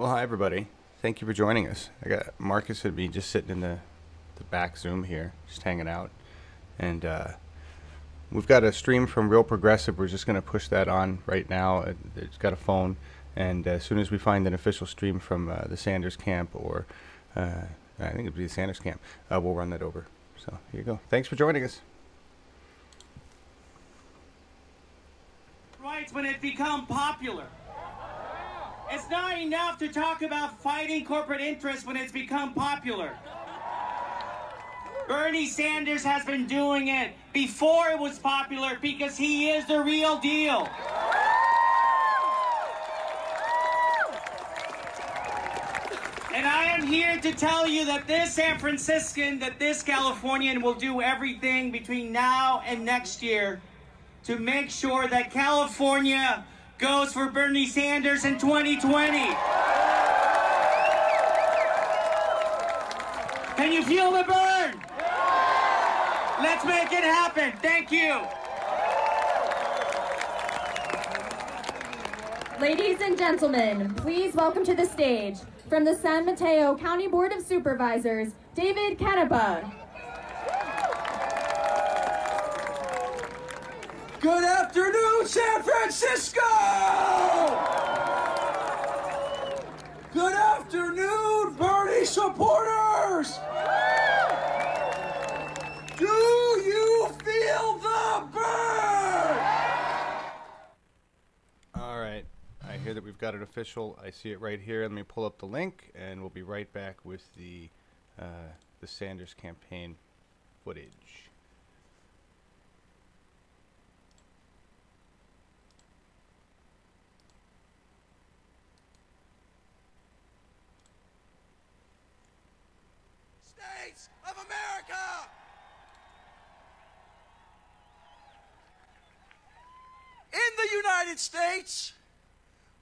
Well, hi everybody. Thank you for joining us. I got Marcus would be just sitting in the back Zoom here, just hanging out, and we've got a stream from Real Progressive. We're just going to push that on right now. It's got a phone, and as soon as we find an official stream from the Sanders camp, or I think it'd be the Sanders camp, we'll run that over. So here you go. Thanks for joining us. Rights when it become popular. It's not enough to talk about fighting corporate interests when it's become popular. Bernie Sanders has been doing it before it was popular because he is the real deal. And I am here to tell you that this San Franciscan, that this Californian will do everything between now and next year to make sure that California goes for Bernie Sanders in 2020. Can you feel the burn? Let's make it happen. Thank you. Ladies and gentlemen, please welcome to the stage, from the San Mateo County Board of Supervisors, David Canepa. Good afternoon, San Francisco! Good afternoon, Bernie supporters! Do you feel the burn? All right. I hear that we've got an official. I see it right here. Let me pull up the link, and we'll be right back with the Sanders campaign footage. States of America! In the United States,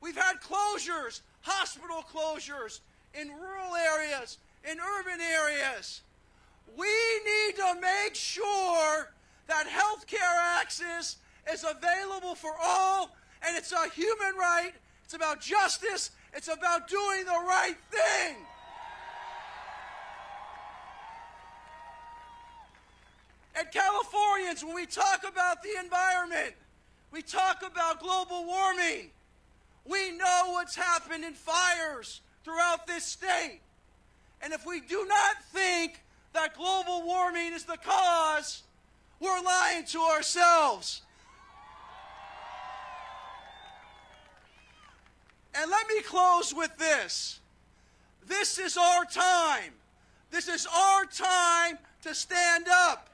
we've had closures, hospital closures, in rural areas, in urban areas. We need to make sure that health care access is available for all, and it's a human right. It's about justice. It's about doing the right thing. And Californians, when we talk about the environment, we talk about global warming. We know what's happened in fires throughout this state. And if we do not think that global warming is the cause, we're lying to ourselves. And let me close with this. This is our time. This is our time to stand up.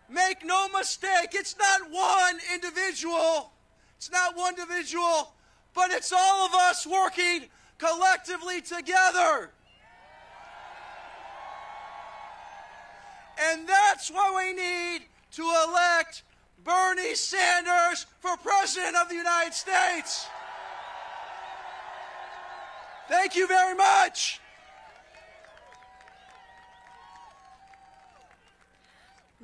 Make no mistake, it's not one individual. It's not one individual, but it's all of us working collectively together. And that's why we need to elect Bernie Sanders for President of the United States. Thank you very much.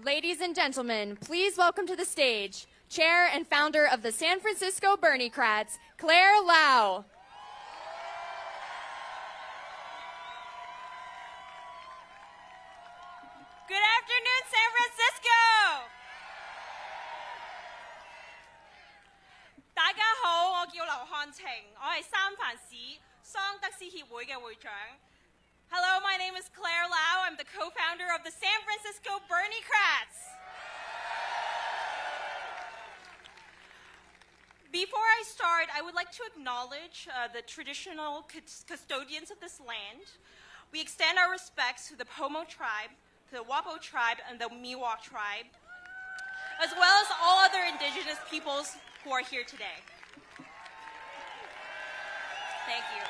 Ladies and gentlemen, please welcome to the stage, Chair and founder of the San Francisco Bernie-crats, Claire Lau. Good afternoon, San Francisco! 大家好，我叫劉漢晴，我係三藩市桑德斯協會嘅會長。Hello, my name is Claire Lau. I'm the co-founder of the San Francisco Bernie-crats. Before I start, I would like to acknowledge the traditional custodians of this land. We extend our respects to the Pomo tribe, to the Wapo tribe, and the Miwok tribe, as well as all other indigenous peoples who are here today. Thank you.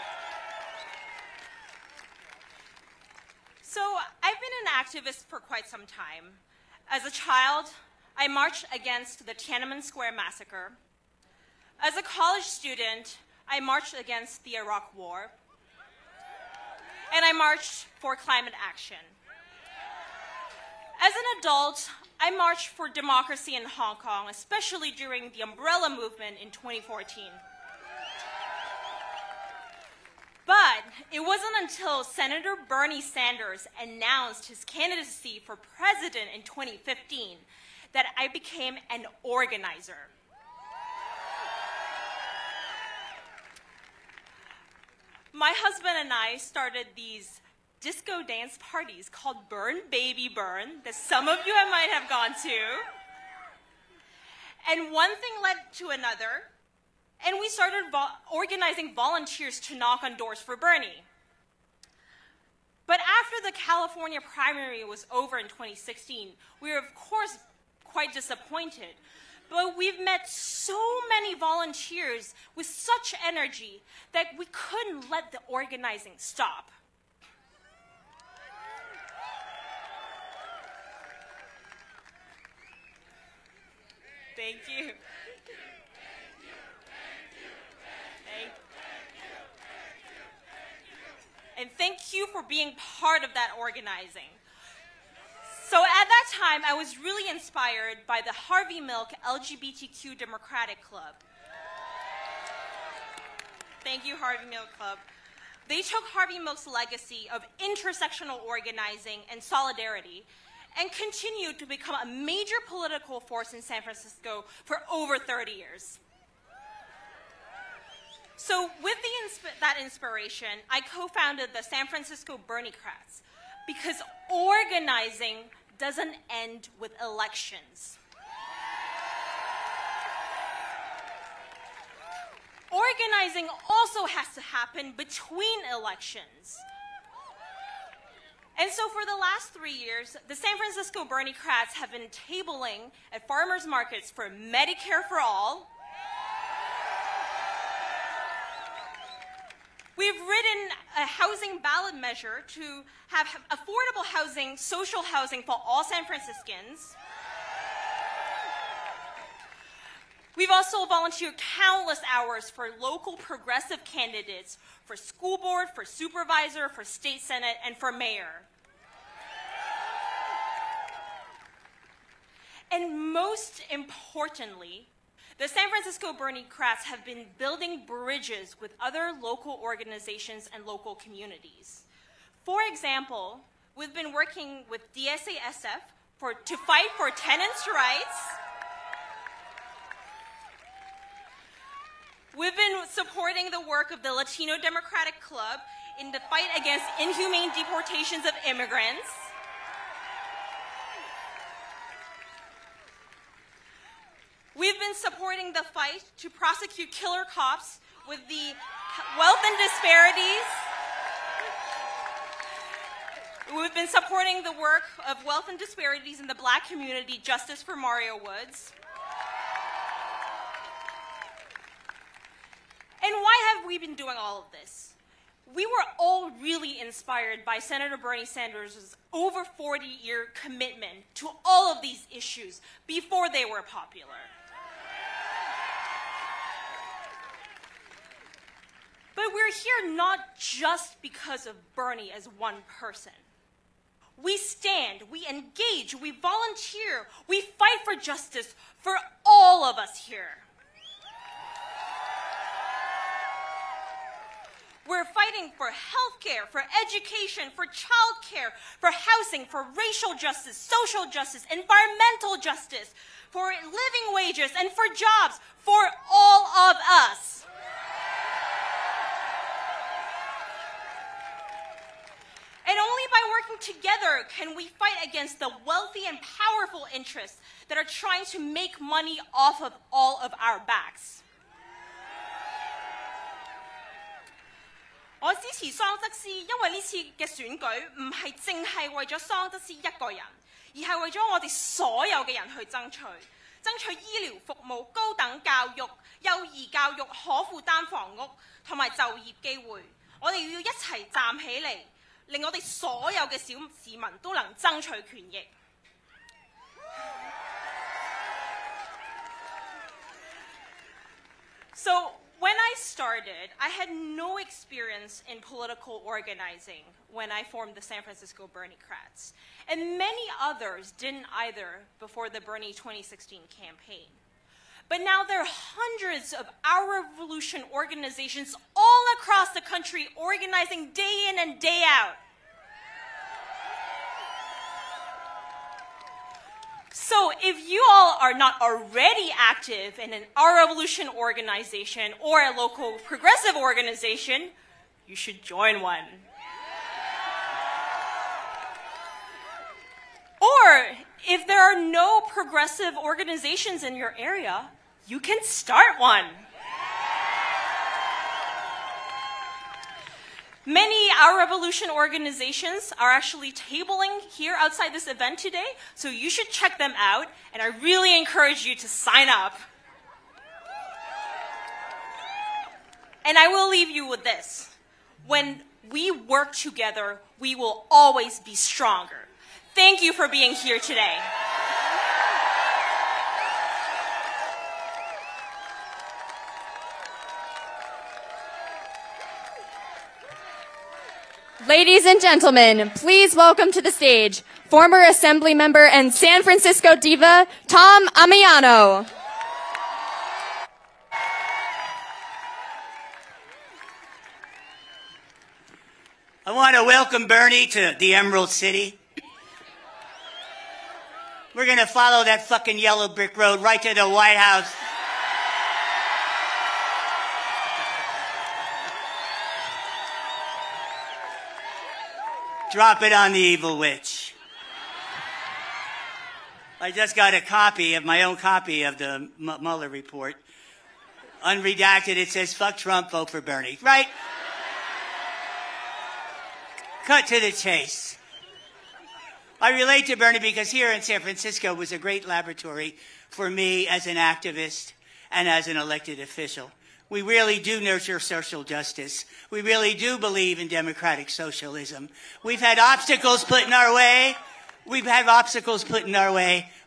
So I've been an activist for quite some time. As a child, I marched against the Tiananmen Square massacre. As a college student, I marched against the Iraq War. And I marched for climate action. As an adult, I marched for democracy in Hong Kong, especially during the Umbrella Movement in 2014. it wasn't until Senator Bernie Sanders announced his candidacy for president in 2015 that I became an organizer. My husband and I started these disco dance parties called Burn Baby Burn that some of you might have gone to. And one thing led to another, and we started organizing volunteers to knock on doors for Bernie. But after the California primary was over in 2016, we were, of course, quite disappointed. But we've met so many volunteers with such energy that we couldn't let the organizing stop. Thank you. And thank you for being part of that organizing. So at that time, I was really inspired by the Harvey Milk LGBTQ Democratic Club. Thank you, Harvey Milk Club. They took Harvey Milk's legacy of intersectional organizing and solidarity and continued to become a major political force in San Francisco for over 30 years. So with that inspiration, I co-founded the San Francisco Bernie-crats because organizing doesn't end with elections. Organizing also has to happen between elections. And so for the last 3 years, the San Francisco Bernie-crats have been tabling at farmers markets for Medicare for all. We've written a housing ballot measure to have affordable housing, social housing for all San Franciscans. We've also volunteered countless hours for local progressive candidates for school board, for supervisor, for state senate, and for mayor. And most importantly, the San Francisco Bernie-crats have been building bridges with other local organizations and local communities. For example, we've been working with DSASF to fight for tenants' rights. We've been supporting the work of the Latino Democratic Club in the fight against inhumane deportations of immigrants. We've been supporting the fight to prosecute killer cops with the wealth and disparities. We've been supporting the work of wealth and disparities in the Black community, Justice for Mario Woods. And why have we been doing all of this? We were all really inspired by Senator Bernie Sanders' over 40-year commitment to all of these issues before they were popular. But we're here not just because of Bernie as one person. We stand, we engage, we volunteer, we fight for justice for all of us here. We're fighting for healthcare, for education, for childcare, for housing, for racial justice, social justice, environmental justice, for living wages, and for jobs, for all of us. And only by working together can we fight against the wealthy and powerful interests that are trying to make money off of all of our backs. 我支持桑德斯，因為呢次嘅選舉唔係淨係為咗桑德斯一個人，而係為咗我哋所有嘅人去爭取醫療服務、高等教育、幼兒教育、可負擔房屋同埋就業機會。我哋要一齊站起嚟，令我哋所有嘅小市民都能爭取權益。So when I started, I had no experience in political organizing when I formed the San Francisco Bernie-crats, and many others didn't either before the Bernie 2016 campaign. But now there are hundreds of Our Revolution organizations all across the country organizing day in and day out. So if you all are not already active in an Our Revolution organization or a local progressive organization, you should join one. Or if there are no progressive organizations in your area, you can start one. Many Our Revolution organizations are actually tabling here outside this event today, so you should check them out, and I really encourage you to sign up. And I will leave you with this. When we work together, we will always be stronger. Thank you for being here today. Ladies and gentlemen, please welcome to the stage former Assembly member and San Francisco diva, Tom Amiano. I want to welcome Bernie to the Emerald City. We're going to follow that fucking yellow brick road right to the White House. Drop it on the evil witch. I just got a copy of my own copy of the Mueller report. Unredacted, it says, fuck Trump, vote for Bernie. Right? Cut to the chase. I relate to Bernie because here in San Francisco was a great laboratory for me as an activist and as an elected official. We really do nurture social justice. We really do believe in democratic socialism. We've had obstacles put in our way.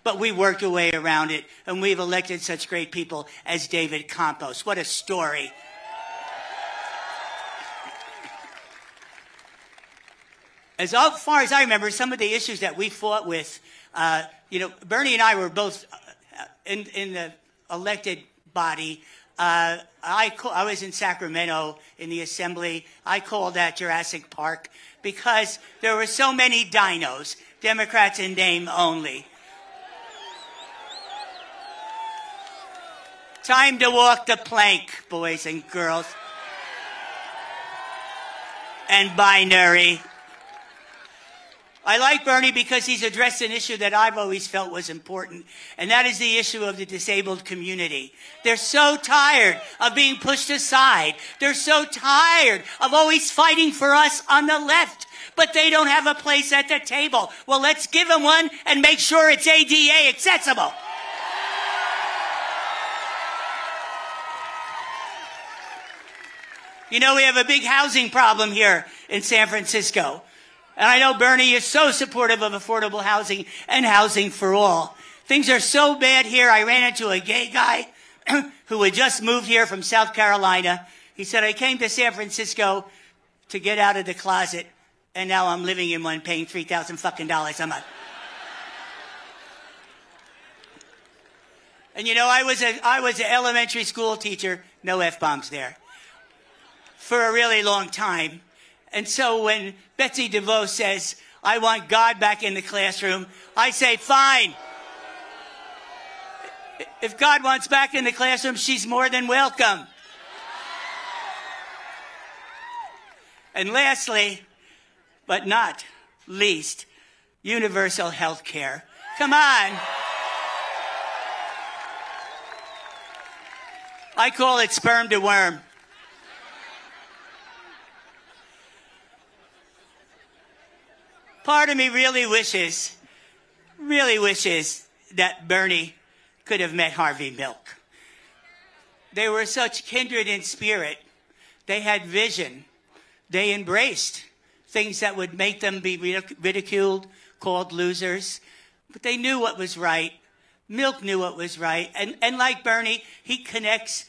But we worked a way around it, and we've elected such great people as David Campos. What a story. As far as I remember, some of the issues that we fought with, Bernie and I were both in the elected body. I was in Sacramento in the assembly. I called that Jurassic Park because there were so many dinos, Democrats in name only. Time to walk the plank, boys and girls. And binary. I like Bernie because he's addressed an issue that I've always felt was important, and that is the issue of the disabled community. They're so tired of being pushed aside. They're so tired of always fighting for us on the left, but they don't have a place at the table. Well, let's give them one and make sure it's ADA accessible. You know, we have a big housing problem here in San Francisco. And I know Bernie is so supportive of affordable housing and housing for all. Things are so bad here. I ran into a gay guy who had just moved here from South Carolina. He said, I came to San Francisco to get out of the closet, and now I'm living in one paying $3,000 fucking a month. And you know, I was an elementary school teacher, no F-bombs there, for a really long time. And so when Betsy DeVos says, I want God back in the classroom, I say, fine. If God wants back in the classroom, she's more than welcome. And lastly, but not least, universal health care. Come on. I call it sperm to worm. Part of me really wishes that Bernie could have met Harvey Milk. They were such kindred in spirit. They had vision. They embraced things that would make them be ridiculed, called losers. But they knew what was right. Milk knew what was right. And like Bernie, he connects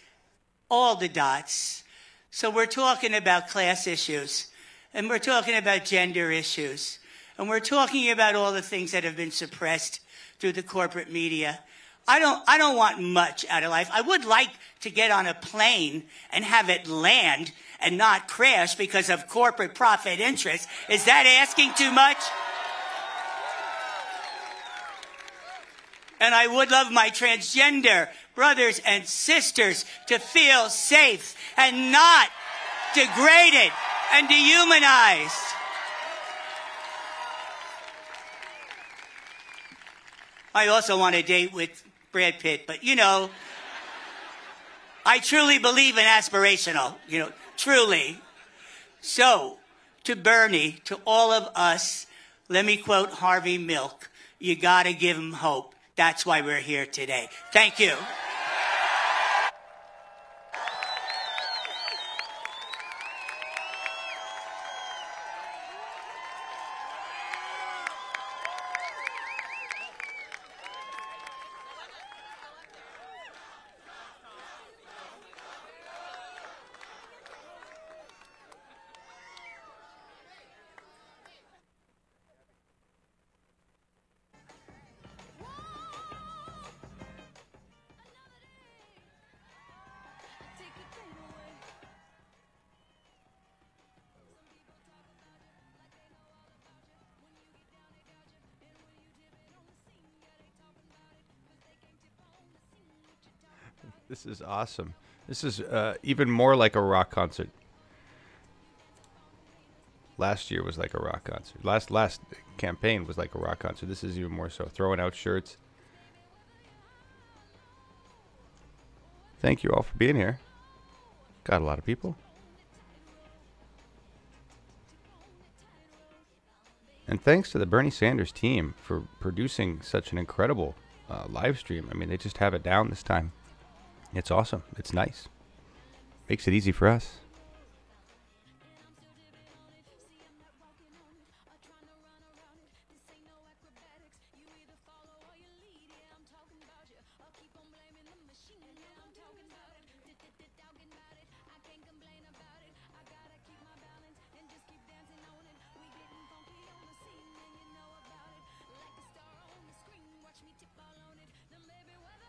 all the dots. So we're talking about class issues. And we're talking about gender issues. And we're talking about all the things that have been suppressed through the corporate media. I don't want much out of life. I would like to get on a plane and have it land and not crash because of corporate profit interests. Is that asking too much? And I would love my transgender brothers and sisters to feel safe and not degraded and dehumanized. I also want to date with Brad Pitt, but you know, I truly believe in aspirational, you know, truly. So, to Bernie, to all of us, let me quote Harvey Milk, you gotta give him hope. That's why we're here today. Thank you. This is awesome. This is even more like a rock concert. Last year was like a rock concert. Last campaign was like a rock concert. This is even more so. Throwing out shirts. Thank you all for being here. Got a lot of people. And thanks to the Bernie Sanders team for producing such an incredible live stream. I mean, they just have it down this time. It's awesome. It's nice. Makes it easy for us.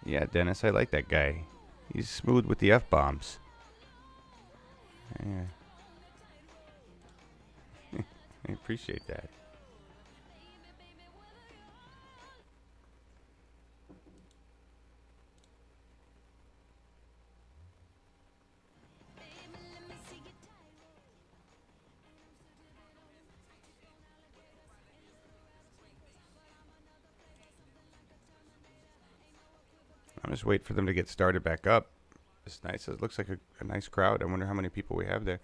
Yeah, Dennis, I like that guy. He's smooth with the F-bombs. Yeah. I appreciate that. I'm just waiting for them to get started back up. It's nice. It looks like a nice crowd. I wonder how many people we have there.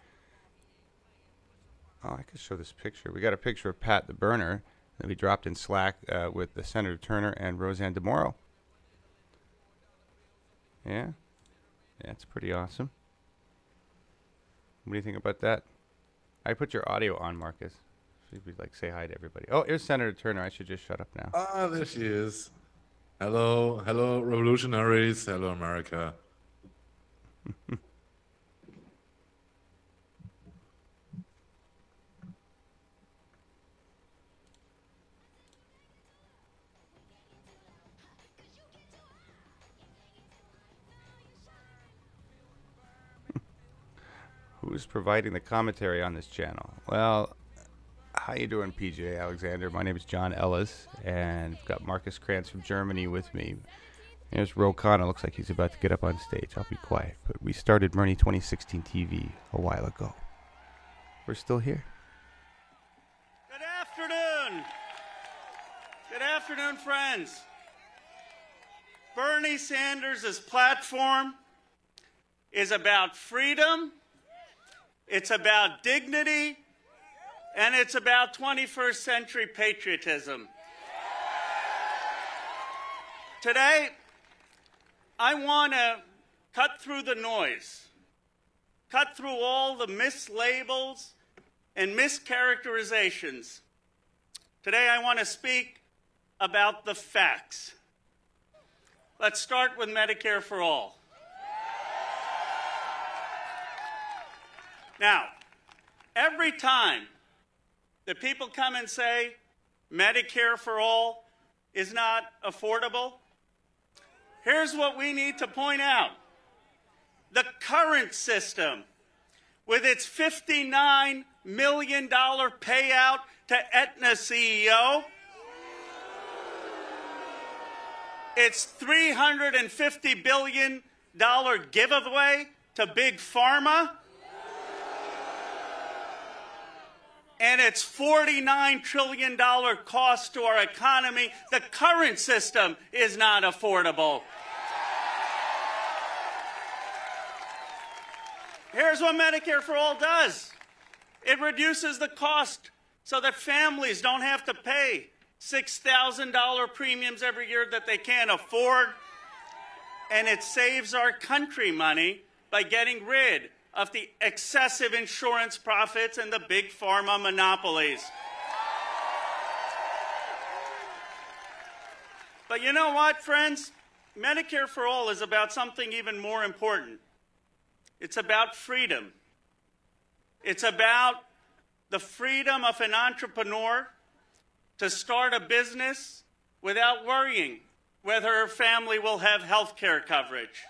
Oh, I could show this picture. We got a picture of Pat the Burner that we dropped in Slack with the Senator Turner and Roseanne DeMoro. Yeah. That's pretty awesome. What do you think about that? I put your audio on, Marcus. So you'd like say hi to everybody. Oh, here's Senator Turner. I should just shut up now. Ah, there she is. Hello, hello, revolutionaries. Hello, America. Who's providing the commentary on this channel? Well, how you doing, PJ Alexander? My name is John Ellis, and I've got Marcus Krantz from Germany with me. There's Ro Khanna. Looks like he's about to get up on stage. I'll be quiet. But we started Bernie 2016 TV a while ago. We're still here. Good afternoon. Good afternoon, friends. Bernie Sanders' platform is about freedom, it's about dignity, and it's about 21st century patriotism. Today, I want to cut through the noise, cut through all the mislabels and mischaracterizations. Today, I want to speak about the facts. Let's start with Medicare for All. Now, every time that people come and say Medicare for all is not affordable, Here's what we need to point out. The current system, with its $59 million payout to Aetna CEO, its $350 billion giveaway to Big Pharma, and its $49 trillion cost to our economy, the current system is not affordable. Here's what Medicare for All does. It reduces the cost so that families don't have to pay $6,000 premiums every year that they can't afford. And it saves our country money by getting rid of the excessive insurance profits and the big pharma monopolies. But you know what, friends? Medicare for All is about something even more important. It's about freedom. It's about the freedom of an entrepreneur to start a business without worrying whether her family will have health care coverage.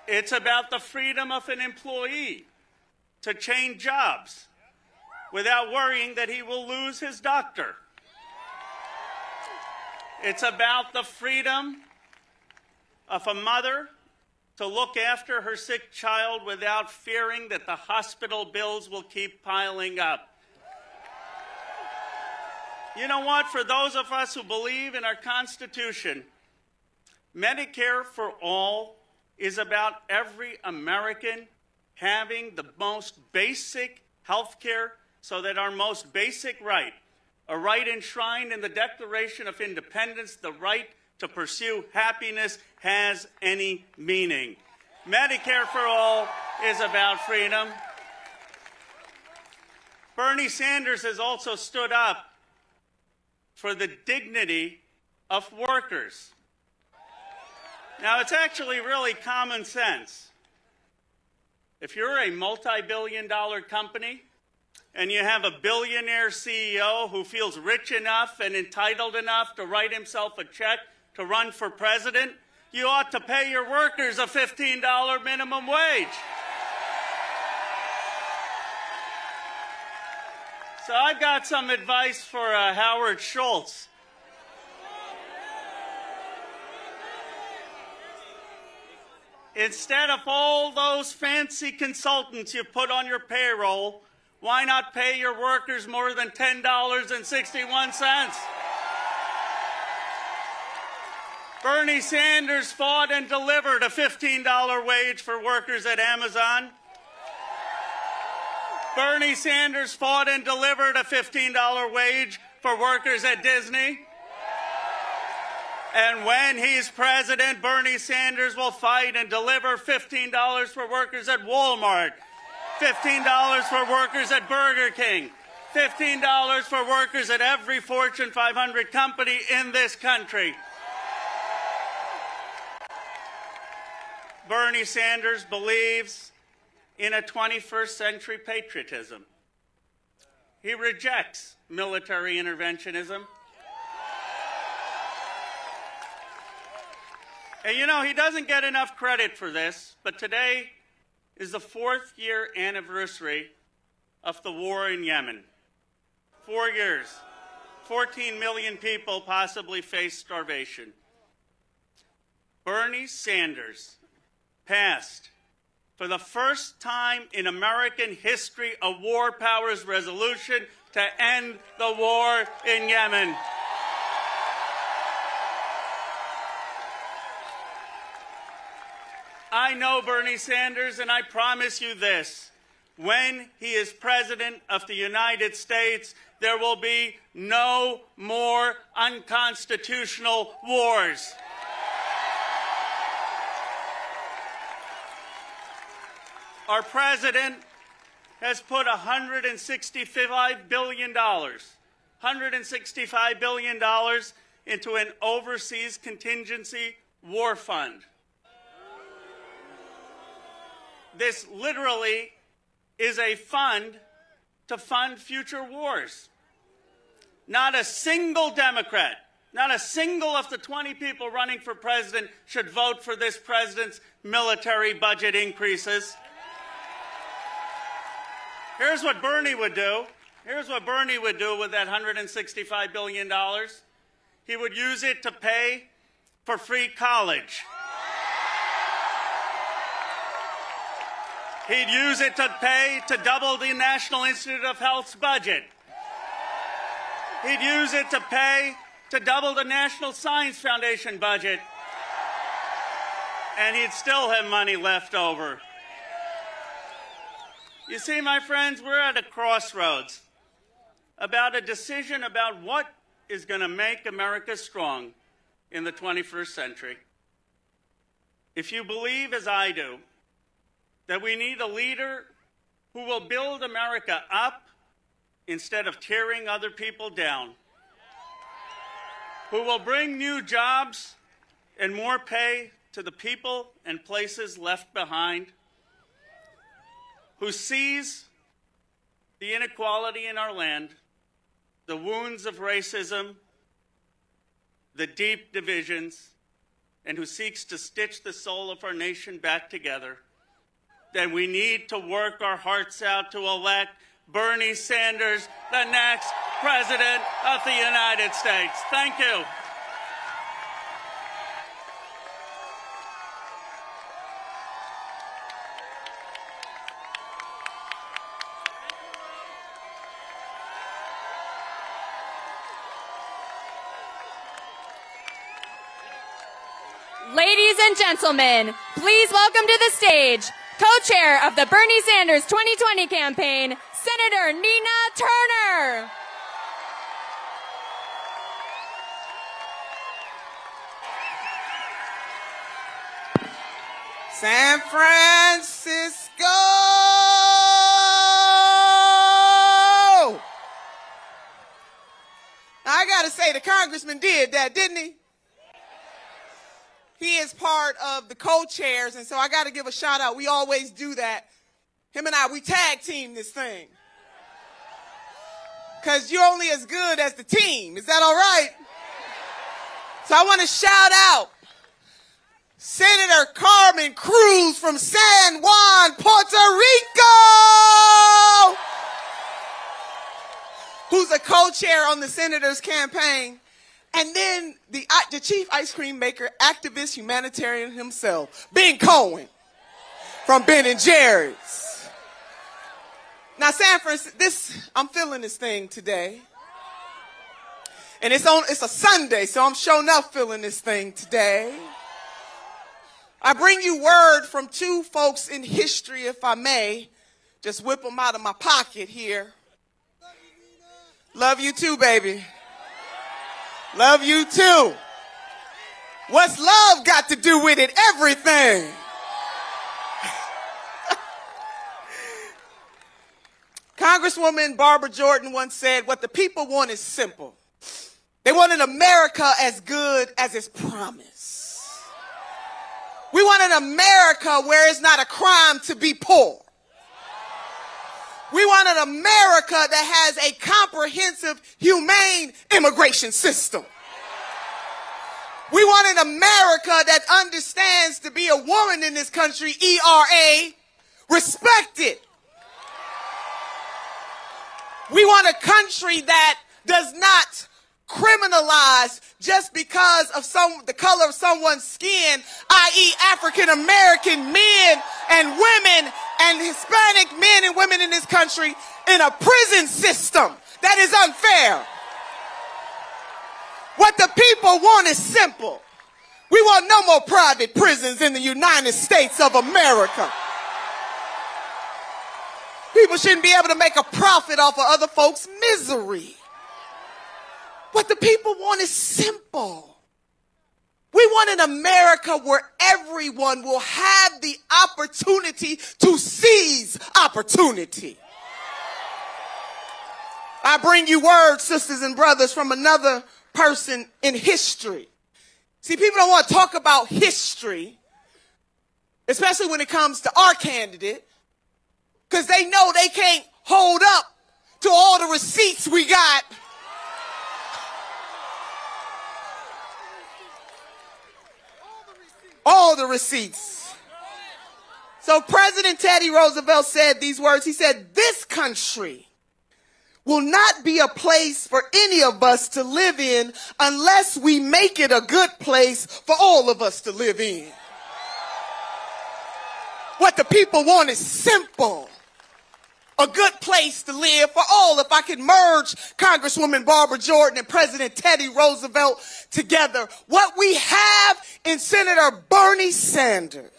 It's about the freedom of an employee to change jobs without worrying that he will lose his doctor. It's about the freedom of a mother to look after her sick child without fearing that the hospital bills will keep piling up. You know what? For those of us who believe in our Constitution, Medicare for All is about every American having the most basic health care so that our most basic right, a right enshrined in the Declaration of Independence, the right to pursue happiness, has any meaning. Medicare for All is about freedom. Bernie Sanders has also stood up for the dignity of workers. Now, it's actually really common sense. If you're a multi-billion-dollar company and you have a billionaire CEO who feels rich enough and entitled enough to write himself a check to run for president, you ought to pay your workers a $15 minimum wage. So I've got some advice for Howard Schultz. Instead of all those fancy consultants you put on your payroll, why not pay your workers more than $10.61? Bernie Sanders fought and delivered a $15 wage for workers at Amazon. Bernie Sanders fought and delivered a $15 wage for workers at Disney. And when he's president, Bernie Sanders will fight and deliver $15 for workers at Walmart, $15 for workers at Burger King, $15 for workers at every Fortune 500 company in this country. Bernie Sanders believes in a 21st century patriotism. He rejects military interventionism. And you know, he doesn't get enough credit for this, but today is the 4th year anniversary of the war in Yemen. 4 years. 14 million people possibly face starvation. Bernie Sanders passed, for the first time in American history, a war powers resolution to end the war in Yemen. I know Bernie Sanders, and I promise you this. When he is president of the United States, there will be no more unconstitutional wars. Our president has put $165 billion into an overseas contingency war fund. This literally is a fund to fund future wars. Not a single Democrat Not a single of the 20 people running for president should vote for this president's military budget increases. Here's what Bernie would do. Here's what Bernie would do with that $165 billion. He would use it to pay for free college. He'd use it to pay to double the National Institute of Health's budget. He'd use it to pay to double the National Science Foundation budget. And he'd still have money left over. You see, my friends, we're at a crossroads about a decision about what is going to make America strong in the 21st century. If you believe, as I do, that we need a leader who will build America up instead of tearing other people down, who will bring new jobs and more pay to the people and places left behind, who sees the inequality in our land, the wounds of racism, the deep divisions, and who seeks to stitch the soul of our nation back together, then we need to work our hearts out to elect Bernie Sanders, the next President of the United States. Thank you. Ladies and gentlemen, please welcome to the stage, co-chair of the Bernie Sanders 2020 campaign, Senator Nina Turner. San Francisco! I gotta say, the congressman did that, didn't he? He is part of the co-chairs, and so I got to give a shout out. We always do that. Him and I, we tag team this thing. Because you're only as good as the team. Is that all right? So I want to shout out Senator Carmen Cruz from San Juan, Puerto Rico, who's a co-chair on the senator's campaign. And then the chief ice cream maker, activist, humanitarian himself, Ben Cohen from Ben & Jerry's. Now, San Francisco, I'm feeling this thing today. And it's a Sunday, so I'm sure enough feeling this thing today. I bring you word from two folks in history, if I may. Just whip them out of my pocket here. Love you too, baby. Love you too. What's love got to do with it? Everything. Congresswoman Barbara Jordan once said, what the people want is simple. They want an America as good as its promise. We want an America where it's not a crime to be poor. We want an America that has a comprehensive, humane immigration system. We want an America that understands to be a woman in this country, ERA, respected. We want a country that does not criminalize just because of the color of someone's skin, i.e. African American men and women and Hispanic men and women in this country in a prison system that is unfair. What the people want is simple. We want no more private prisons in the United States of America. People shouldn't be able to make a profit off of other folks' misery. What the people want is simple. We want an America where everyone will have the opportunity to seize opportunity. I bring you word, sisters and brothers, from another person in history. See, people don't want to talk about history, especially when it comes to our candidate, because they know they can't hold up to all the receipts we got All the receipts. So President Teddy Roosevelt said these words. He said, "This country will not be a place for any of us to live in unless we make it a good place for all of us to live in." What the people want is simple. A good place to live for all. If I could merge Congresswoman Barbara Jordan and President Teddy Roosevelt together, what we have in Senator Bernie Sanders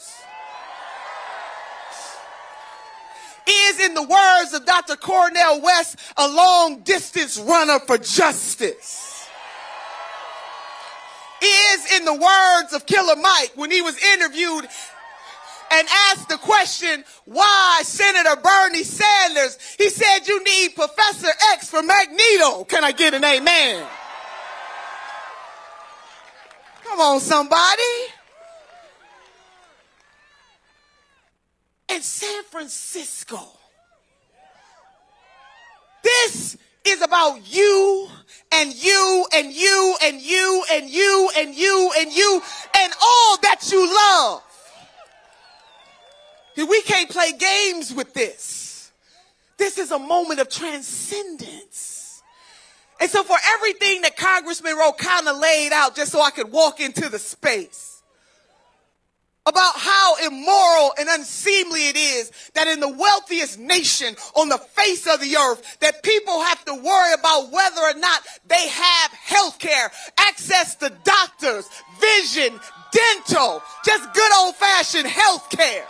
is, in the words of Dr. Cornel West, a long-distance runner for justice. Is, in the words of Killer Mike, when he was interviewed and asked the question, why Senator Bernie Sanders? He said, "You need Professor X for Magneto." Can I get an amen? Come on, somebody. And San Francisco. This is about you and you and you and you and you and you and you and all that you love. We can't play games with this. This is a moment of transcendence. And so for everything that Congressman Rowe kind of laid out, just so I could walk into the space, about how immoral and unseemly it is that in the wealthiest nation on the face of the earth, that people have to worry about whether or not they have health care, access to doctors, vision, dental, just good old-fashioned health care.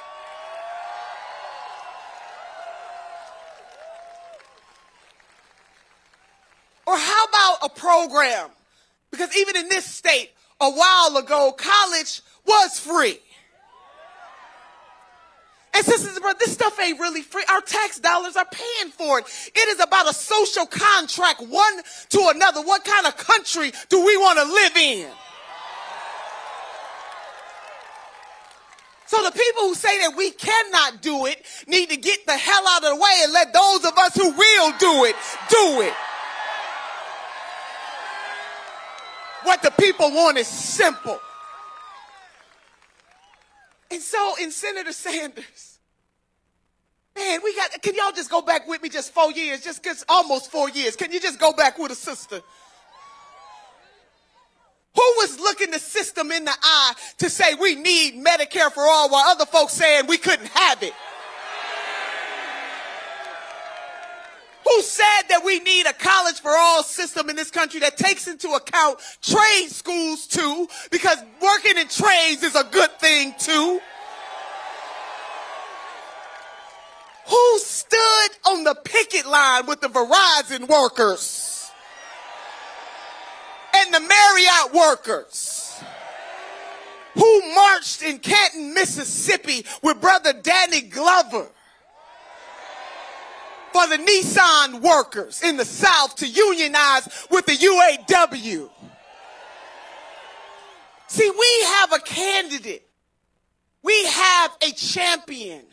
Or how about a program? Because even in this state, a while ago, college was free. And sisters and brothers, this stuff ain't really free. Our tax dollars are paying for it. It is about a social contract, one to another. What kind of country do we want to live in? So the people who say that we cannot do it need to get the hell out of the way and let those of us who will do it, do it. What the people want is simple. And so in Senator Sanders, man, can y'all just go back with me just 4 years, just almost 4 years. Can you just go back with a sister? Who was looking the system in the eye to say we need Medicare for all while other folks saying we couldn't have it? Who said that we need a college for all system in this country that takes into account trade schools too, because working in trades is a good thing too? Who stood on the picket line with the Verizon workers and the Marriott workers? Who marched in Canton, Mississippi with Brother Danny Glover for the Nissan workers in the South to unionize with the UAW? See, we have a candidate. We have a champion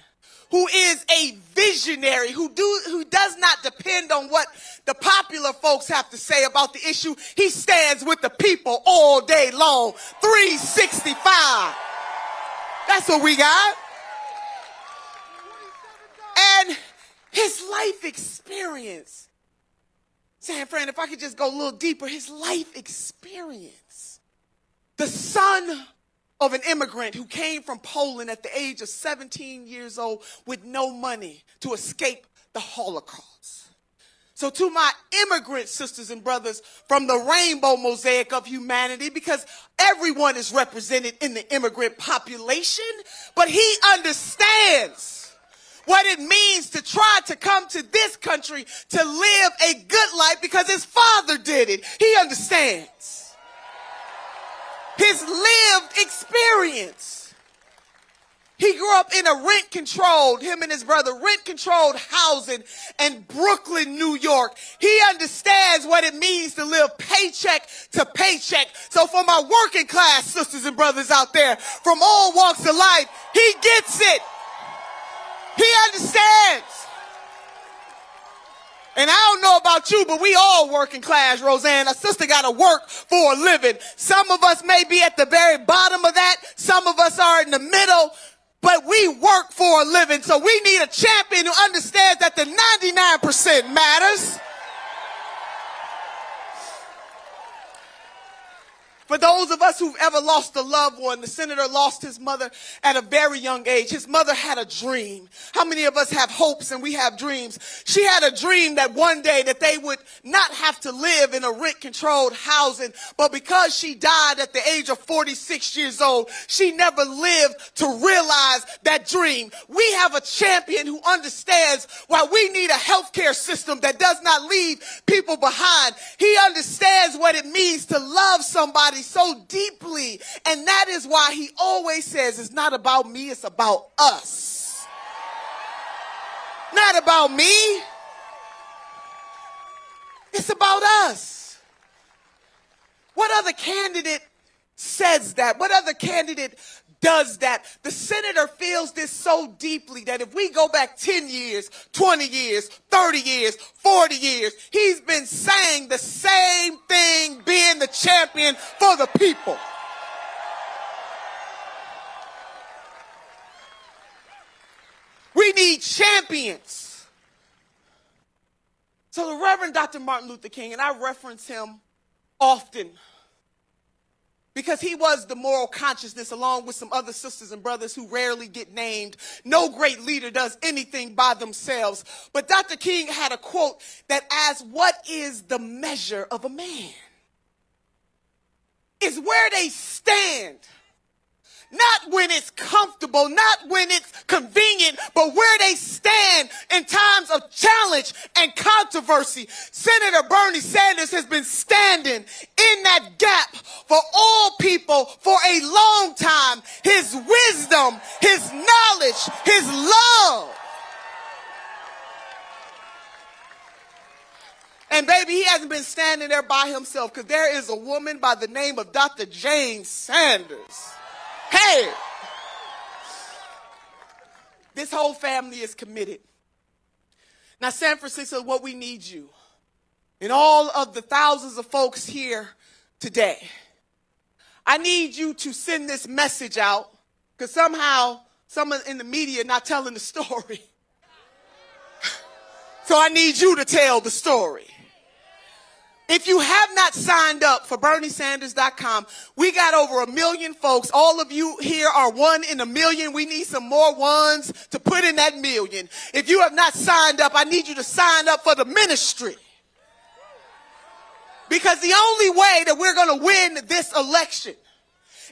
who is a visionary, who does not depend on what the popular folks have to say about the issue. He stands with the people all day long, 365. That's what we got. And his life experience, San Fran, if I could just go a little deeper, his life experience. The son of an immigrant who came from Poland at the age of 17 years old with no money to escape the Holocaust. So to my immigrant sisters and brothers from the rainbow mosaic of humanity, because everyone is represented in the immigrant population, but he understands what it means to try to come to this country to live a good life because his father did it. He understands. His lived experience. He grew up in a rent-controlled, him and his brother, rent-controlled housing in Brooklyn, New York. He understands what it means to live paycheck to paycheck. So for my working class sisters and brothers out there from all walks of life, he gets it. He understands. And I don't know about you, but we all working class, Roseanne. A sister got to work for a living. Some of us may be at the very bottom of that. Some of us are in the middle. But we work for a living. So we need a champion who understands that the 99% matters. For those of us who've ever lost a loved one, the senator lost his mother at a very young age. His mother had a dream. How many of us have hopes and we have dreams? She had a dream that one day that they would not have to live in a rent-controlled housing. But because she died at the age of 46 years old, she never lived to realize that dream. We have a champion who understands why we need a healthcare system that does not leave people behind. He understands what it means to love somebody so deeply, and that is why he always says it's not about me, it's about us. Not about me, it's about us. What other candidate says that? What other candidate does that? The senator feels this so deeply that if we go back 10 years, 20 years, 30 years, 40 years, he's been saying the same thing, being the champion for the people. We need champions. So the Reverend Dr. Martin Luther King, and I reference him often, because he was the moral consciousness along with some other sisters and brothers who rarely get named. No great leader does anything by themselves. But Dr. King had a quote that asks, what is the measure of a man? Is where they stand. Not when it's comfortable, not when it's convenient, but where they stand in times of challenge and controversy. Senator Bernie Sanders has been standing in that gap for all people for a long time. His wisdom, his knowledge, his love. And baby, he hasn't been standing there by himself, because there is a woman by the name of Dr. Jane Sanders. Hey, this whole family is committed. Now, San Francisco, what we need you, and all of the thousands of folks here today, I need you to send this message out, because somehow someone in the media not telling the story. So I need you to tell the story. If you have not signed up for BernieSanders.com, we got over 1 million folks. All of you here are 1 in a million. We need some more ones to put in that million. If you have not signed up, I need you to sign up for the ministry. Because the only way that we're going to win this election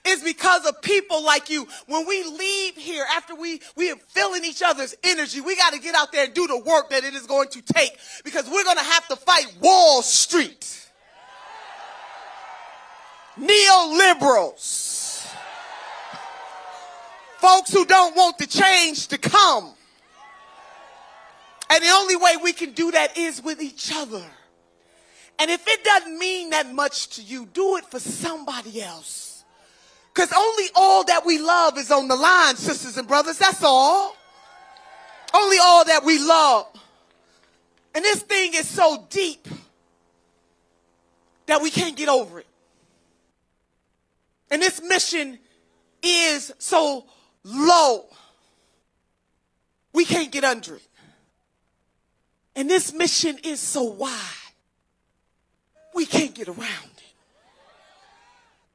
is because of people like you. When we leave here, after we are feeling each other's energy, we got to get out there and do the work that it is going to take, because we're going to have to fight Wall Street, neoliberals, folks who don't want the change to come. And the only way we can do that is with each other. And if it doesn't mean that much to you, do it for somebody else. Because only all that we love is on the line, sisters and brothers. That's all. Only all that we love. And this thing is so deep that we can't get over it. And this mission is so low, we can't get under it. And this mission is so wide, we can't get around it.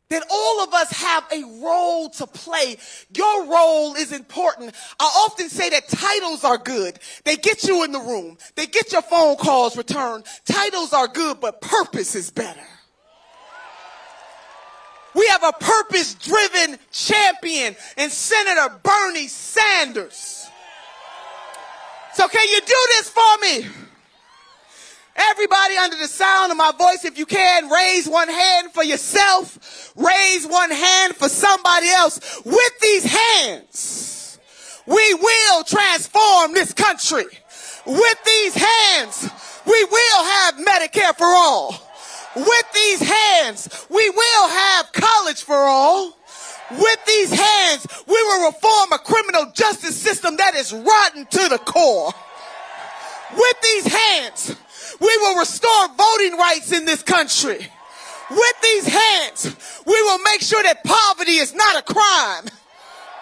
That all of us have a role to play. Your role is important. I often say that titles are good. They get you in the room. They get your phone calls returned. Titles are good, but purpose is better. We have a purpose-driven champion in Senator Bernie Sanders. So can you do this for me? Everybody under the sound of my voice, if you can, raise one hand for yourself. Raise one hand for somebody else. With these hands, we will transform this country. With these hands, we will have Medicare for all. With these hands, we will have college for all. With these hands, we will reform a criminal justice system that is rotten to the core. With these hands, we will restore voting rights in this country. With these hands, we will make sure that poverty is not a crime.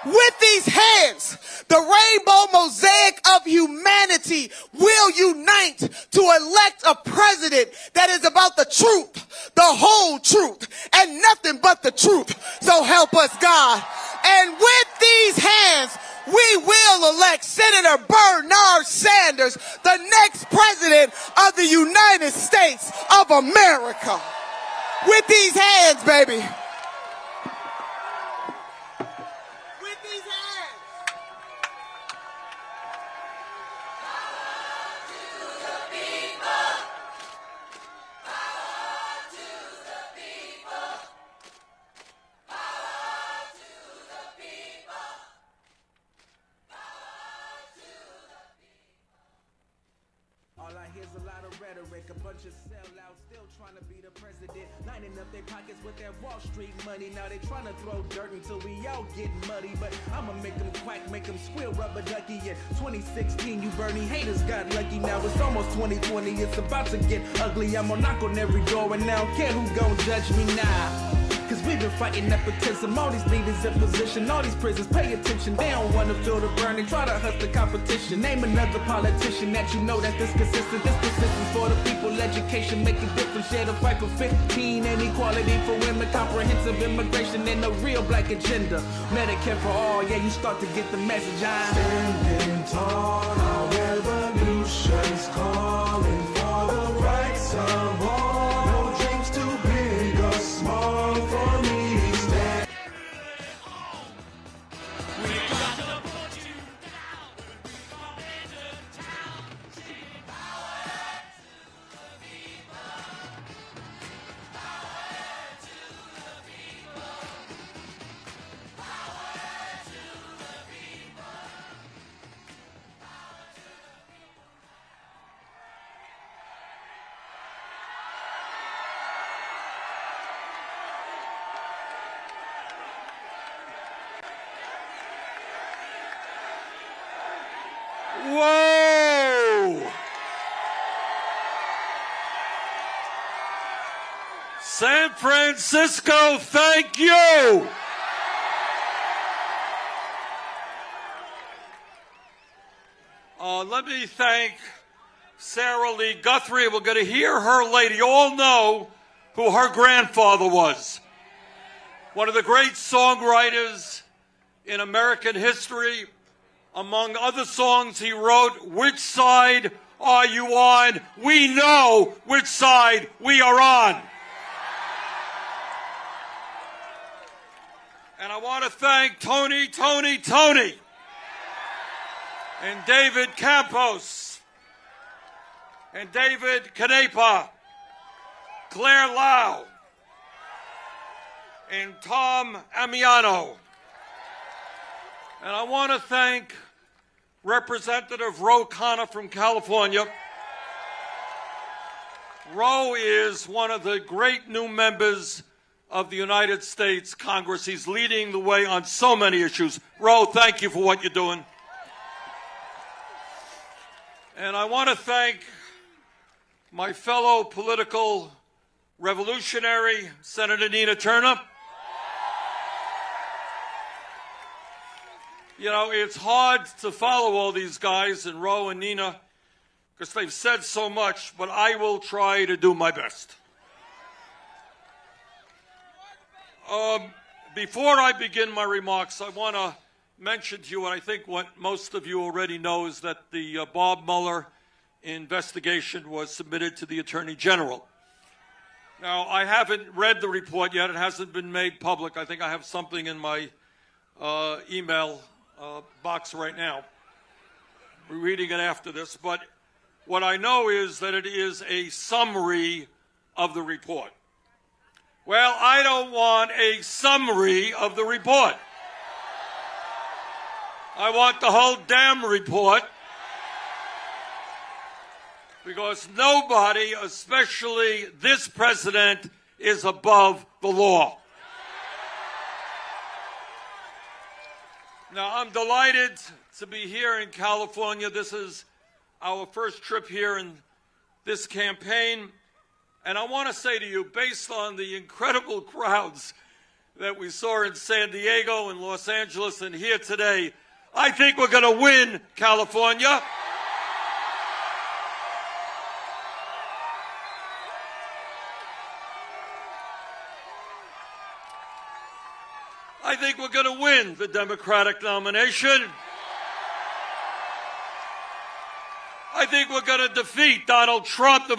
With these hands, the rainbow mosaic of humanity will unite to elect a president that is about the truth, the whole truth, and nothing but the truth. So help us, God. And with these hands, we will elect Senator Bernard Sanders, the next president of the United States of America. With these hands, baby. A bunch of sellouts still trying to be the president, lining up their pockets with that Wall Street money. Now they trying to throw dirt until we all get muddy, but I'ma make them quack, make them squeal, rubber ducky. In 2016 you Bernie haters got lucky. Now it's almost 2020, it's about to get ugly. I'ma knock on every door and I don't care who gon' judge me now. Cause we've been fighting nepotism, all these leaders in position, all these prisons, pay attention. They don't wanna feel the burning, try to hush the competition. Name another politician that you know that's this consistent. This persistence for the people, education, make a difference. Yeah, the fight for 15 and equality for women, comprehensive immigration and a real black agenda. Medicare for all, yeah, you start to get the message. Standing tall, our revolution's calling for the rights of all. No dreams too big or small for me. Stand. Whoa! San Francisco, thank you! Let me thank Sarah Lee Guthrie. We're going to hear her later. You all know who her grandfather was. One of the great songwriters in American history. Among other songs he wrote, "Which side are you on? We know which side we are on." And I want to thank Tony, and David Campos, and David Canepa, Claire Lau, and Tom Amiano. And I want to thank Representative Ro Khanna from California. Ro is one of the great new members of the United States Congress. He's leading the way on so many issues. Ro, thank you for what you're doing. And I want to thank my fellow political revolutionary, Senator Nina Turner. You know, it's hard to follow all these guys, and Ro and Nina, because they've said so much, but I will try to do my best. Before I begin my remarks, I want to mention to you, and I think what most of you already know, is that the Bob Mueller investigation was submitted to the Attorney General. Now, I haven't read the report yet. It hasn't been made public. I think I have something in my email box right now. We're reading it after this, but what I know is that it is a summary of the report. Well, I don't want a summary of the report. I want the whole damn report, because nobody, especially this president, is above the law. Now, I'm delighted to be here in California. This is our first trip here in this campaign. And I want to say to you, based on the incredible crowds that we saw in San Diego and Los Angeles and here today, I think we're going to win California. I think we're going to win the Democratic nomination. I think we're going to defeat Donald Trump, the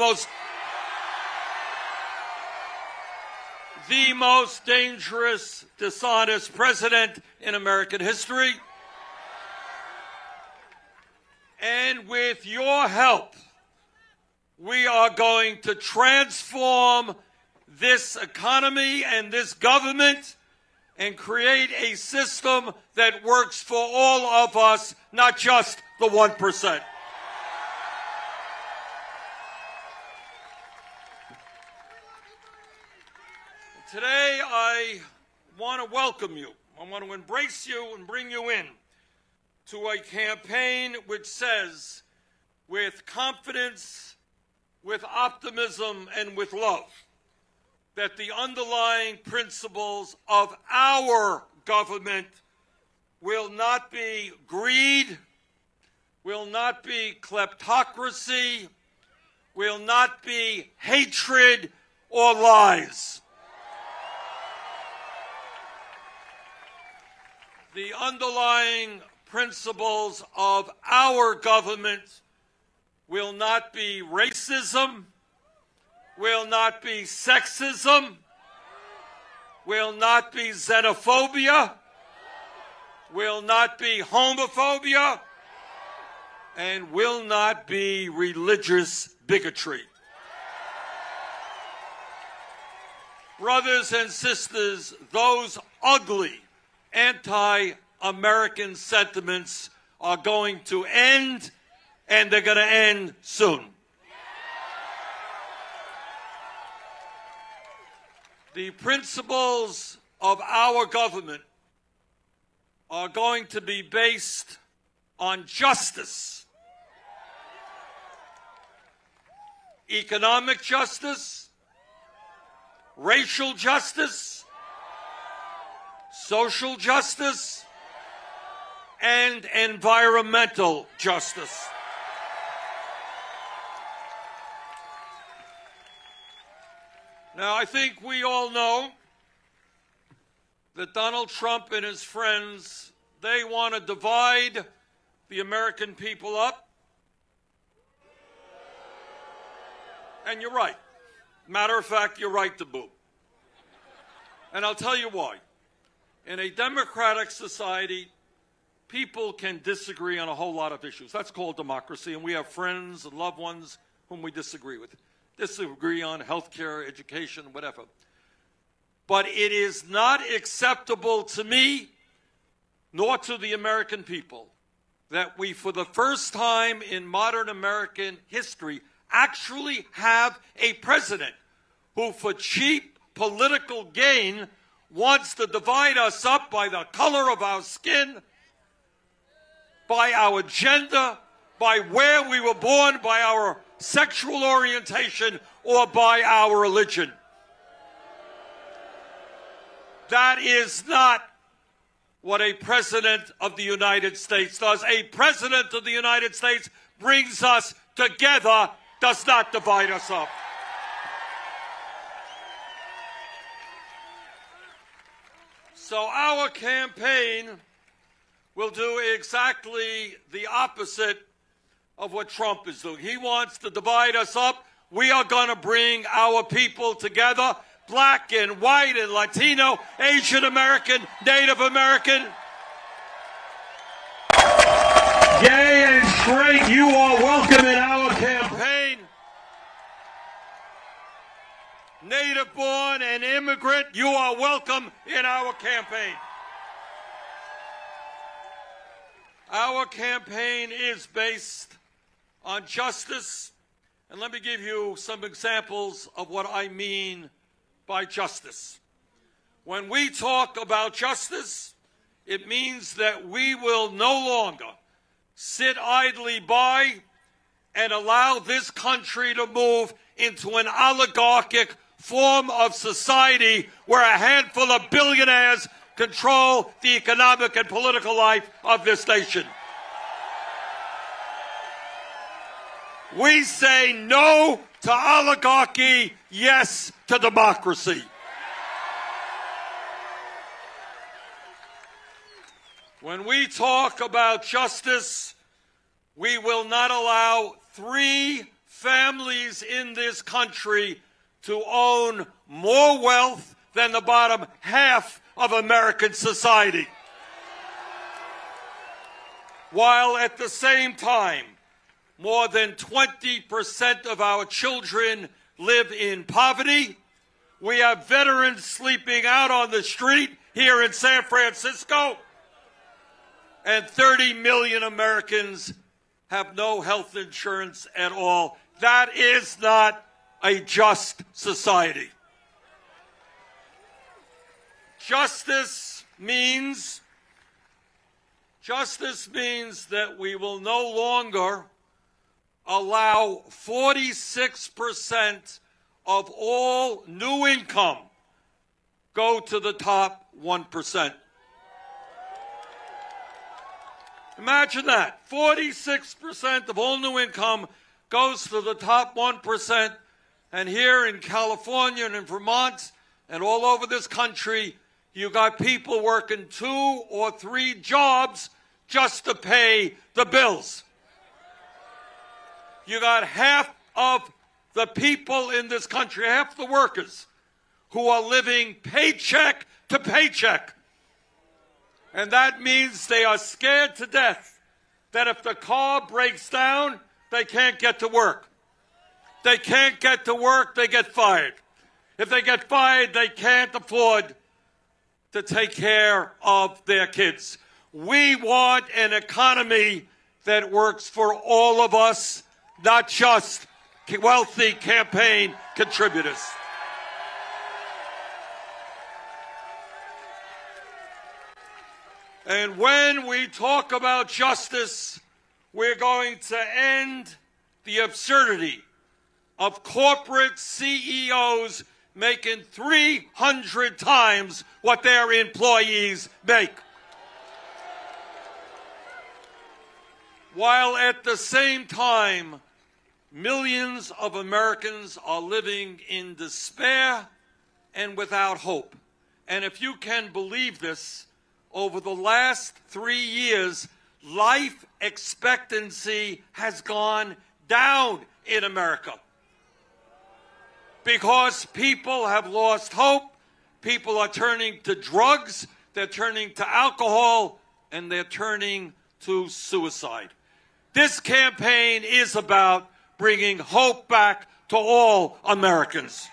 most dangerous, dishonest president in American history. And with your help, we are going to transform this economy and this government and create a system that works for all of us, not just the 1%. Today, I want to welcome you. I want to embrace you and bring you in to a campaign which says, with confidence, with optimism, and with love, that the underlying principles of our government will not be greed, will not be kleptocracy, will not be hatred or lies. The underlying principles of our government will not be racism, will not be sexism, will not be xenophobia, will not be homophobia, and will not be religious bigotry. Brothers and sisters, those ugly anti-American sentiments are going to end, and they're going to end soon. The principles of our government are going to be based on justice, economic justice, racial justice, social justice, and environmental justice. Now, I think we all know that Donald Trump and his friends, they want to divide the American people up. And you're right. Matter of fact, you're right to boo. And I'll tell you why. In a democratic society, people can disagree on a whole lot of issues. That's called democracy, and we have friends and loved ones whom we disagree with. Disagree on health care, education, whatever. But it is not acceptable to me, nor to the American people, that we, for the first time in modern American history, actually have a president who, for cheap political gain, wants to divide us up by the color of our skin, by our gender, by where we were born, by our sexual orientation, or by our religion. That is not what a president of the United States does. A president of the United States brings us together, does not divide us up. So our campaign will do exactly the opposite of what Trump is doing. He wants to divide us up. We are going to bring our people together, black and white and Latino, Asian American, Native American. Gay and straight, you are welcome in our campaign. Native-born and immigrant, you are welcome in our campaign. Our campaign is based on justice, and let me give you some examples of what I mean by justice. When we talk about justice, it means that we will no longer sit idly by and allow this country to move into an oligarchic form of society where a handful of billionaires control the economic and political life of this nation. We say no to oligarchy, yes to democracy. When we talk about justice, we will not allow 3 families in this country to own more wealth than the bottom half of American society, while at the same time, more than 20% of our children live in poverty. We have veterans sleeping out on the street here in San Francisco, and 30 million Americans have no health insurance at all. That is not a just society. Justice means that we will no longer allow 46% of all new income go to the top 1%. Imagine that. 46% of all new income goes to the top 1%. And here in California and in Vermont and all over this country, you got people working 2 or 3 jobs just to pay the bills. You got half of the people in this country, half the workers, who are living paycheck to paycheck. And that means they are scared to death that if the car breaks down, they can't get to work. They can't get to work, they get fired. If they get fired, they can't afford to take care of their kids. We want an economy that works for all of us, not just wealthy campaign contributors. And when we talk about justice, we're going to end the absurdity of corporate CEOs making 300 times what their employees make, while at the same time, millions of Americans are living in despair and without hope. And if you can believe this, over the last 3 years, life expectancy has gone down in America because people have lost hope. People are turning to drugs, they're turning to alcohol, and they're turning to suicide. This campaign is about bringing hope back to all Americans.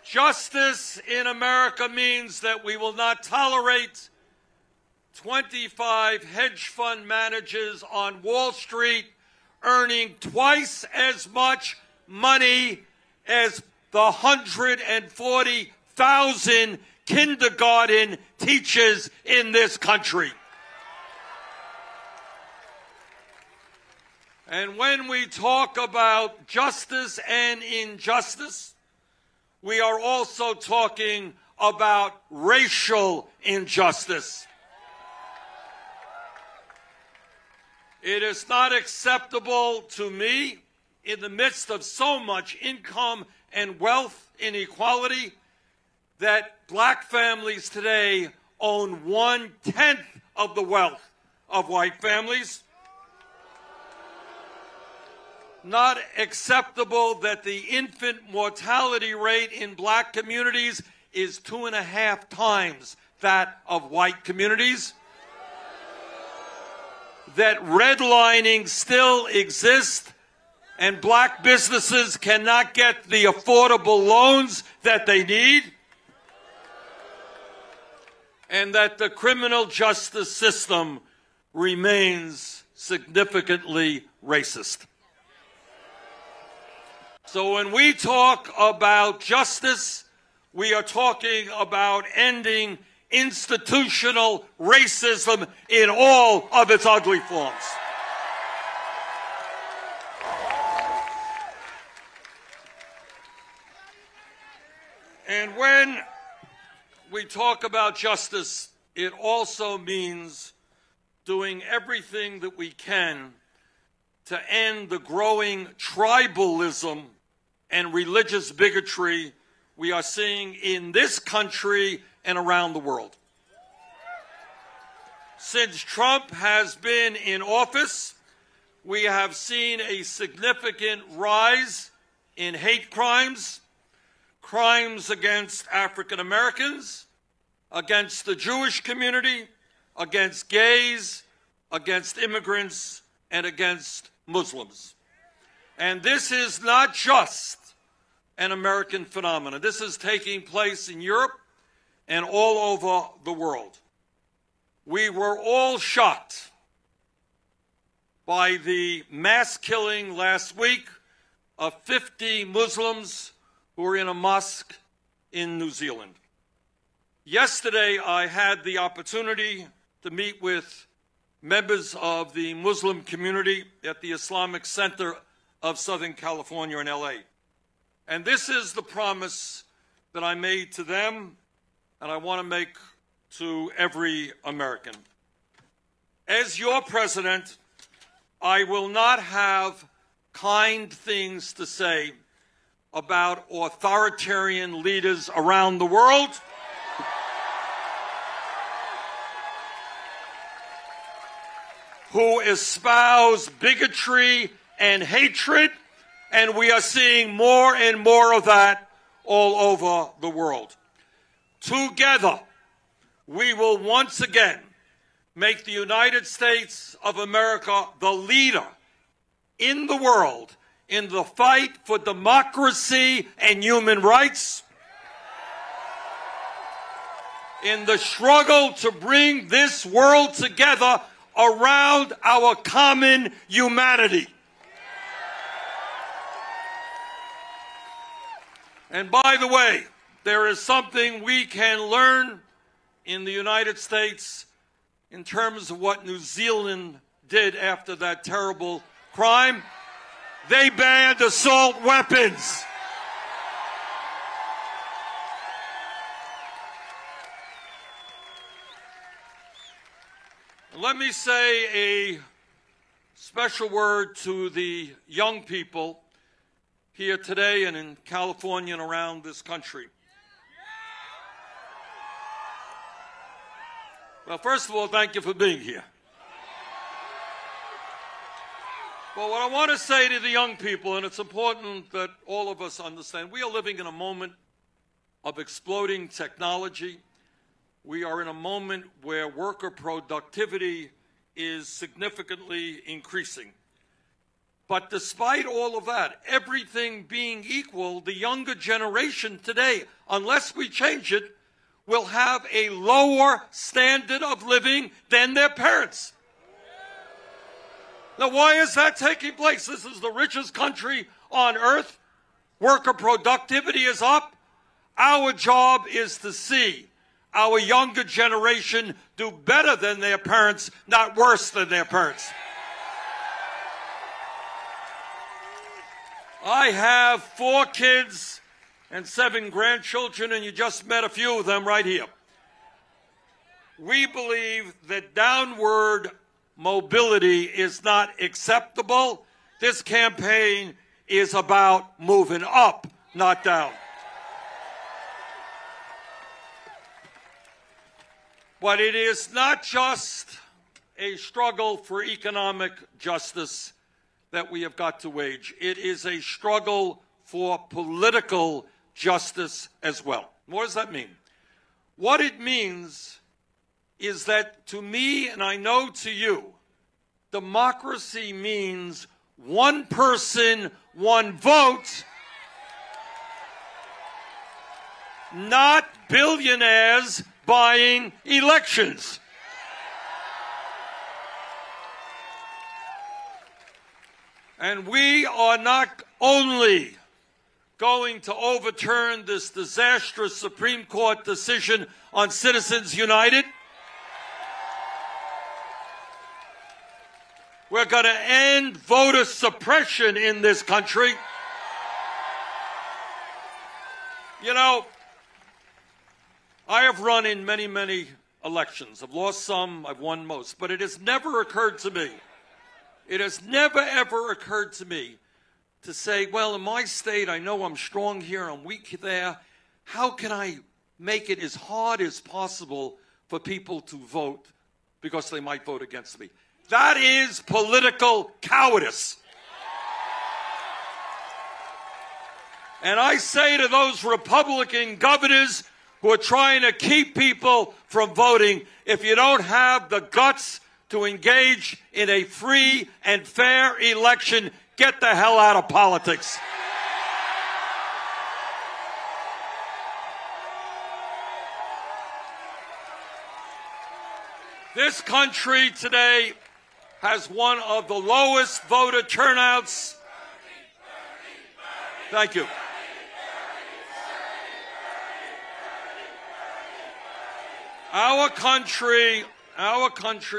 Justice in America means that we will not tolerate 25 hedge fund managers on Wall Street earning twice as much money as the 140,000 kindergarten teachers in this country. And when we talk about justice and injustice, we are also talking about racial injustice. It is not acceptable to me, in the midst of so much income and wealth inequality, that black families today own 1/10 of the wealth of white families. Not acceptable that the infant mortality rate in black communities is 2.5 times that of white communities. That redlining still exists and black businesses cannot get the affordable loans that they need. And that the criminal justice system remains significantly racist. So when we talk about justice, we are talking about ending institutional racism in all of its ugly forms. And when we talk about justice, it also means doing everything that we can to end the growing tribalism and religious bigotry we are seeing in this country and around the world. Since Trump has been in office, we have seen a significant rise in hate crimes, crimes against African Americans, against the Jewish community, against gays, against immigrants, and against Muslims. And this is not just an American phenomenon. This is taking place in Europe and all over the world. We were all shocked by the mass killing last week of 50 Muslims who were in a mosque in New Zealand. Yesterday, I had the opportunity to meet with members of the Muslim community at the Islamic Center of Southern California in LA. And this is the promise that I made to them, and I want to make to every American. As your president, I will not have kind things to say about authoritarian leaders around the world who espouse bigotry and hatred, and we are seeing more and more of that all over the world. Together, we will once again make the United States of America the leader in the world in the fight for democracy and human rights, in the struggle to bring this world together around our common humanity. And by the way, there is something we can learn in the United States in terms of what New Zealand did after that terrible crime. They banned assault weapons. Let me say a special word to the young people here today and in California and around this country. Well, first of all, thank you for being here. But what I want to say to the young people, and it's important that all of us understand, we are living in a moment of exploding technology. We are in a moment where worker productivity is significantly increasing. But despite all of that, everything being equal, the younger generation today, unless we change it, will have a lower standard of living than their parents. Now, why is that taking place? This is the richest country on earth. Worker productivity is up. Our job is to see our younger generation do better than their parents, not worse than their parents. I have 4 kids and 7 grandchildren, and you just met a few of them right here. We believe that downward mobility is not acceptable. This campaign is about moving up, not down. But it is not just a struggle for economic justice that we have got to wage. It is a struggle for political justice as well. What does that mean? What it means is that to me, and I know to you, democracy means one person, one vote, not billionaires buying elections. And we are not only going to overturn this disastrous Supreme Court decision on Citizens United. We're going to end voter suppression in this country. You know, I have run in many, many elections. I've lost some, I've won most. But it has never occurred to me, it has never, ever occurred to me to say, well, in my state, I know I'm strong here, I'm weak there. How can I make it as hard as possible for people to vote because they might vote against me? That is political cowardice. And I say to those Republican governors who are trying to keep people from voting, if you don't have the guts to engage in a free and fair election, get the hell out of politics. This country today has one of the lowest voter turnouts. Thank you. Our country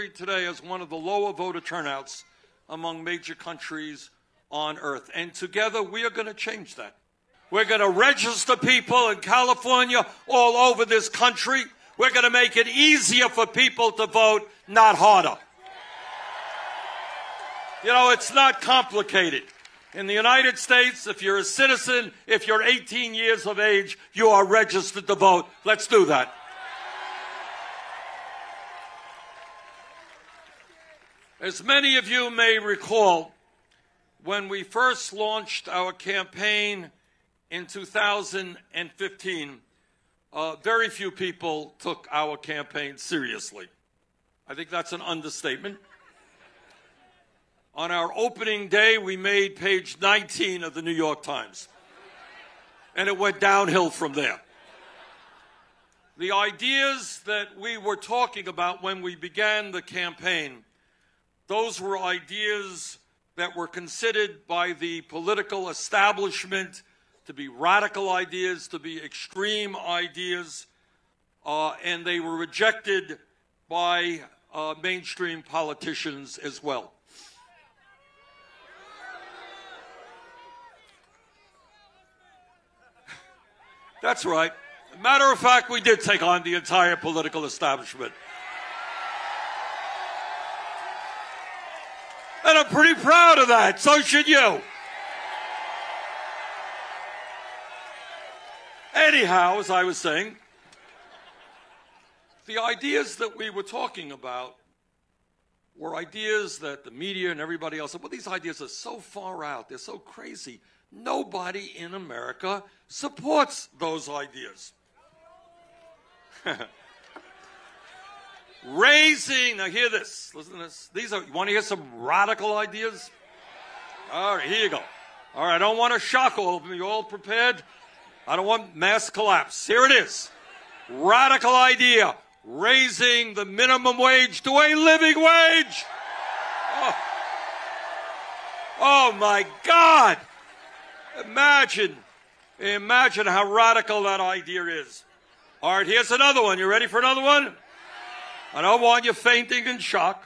today has one of the lower voter turnouts among major countries on earth. And together we are going to change that. We're going to register people in California, all over this country. We're going to make it easier for people to vote, not harder. You know, it's not complicated. In the United States, if you're a citizen, if you're 18 years of age, you are registered to vote. Let's do that. As many of you may recall, when we first launched our campaign in 2015, very few people took our campaign seriously. I think that's an understatement. On our opening day, we made page 19 of the New York Times, and it went downhill from there. The ideas that we were talking about when we began the campaign, those were ideas that were considered by the political establishment to be radical ideas, to be extreme ideas, and they were rejected by mainstream politicians as well. That's right. Matter of fact, we did take on the entire political establishment. And I'm pretty proud of that. So should you. Anyhow, as I was saying, the ideas that we were talking about were ideas that the media and everybody else said, well, these ideas are so far out, they're so crazy. Nobody in America supports those ideas. Now hear this, listen to this. You want to hear some radical ideas? All right, here you go. All right, I don't want to shock all of them. You all prepared? I don't want mass collapse. Here it is. Radical idea, raising the minimum wage to a living wage. Oh my God. Imagine how radical that idea is. All right, here's another one. You ready for another one? I don't want you fainting in shock.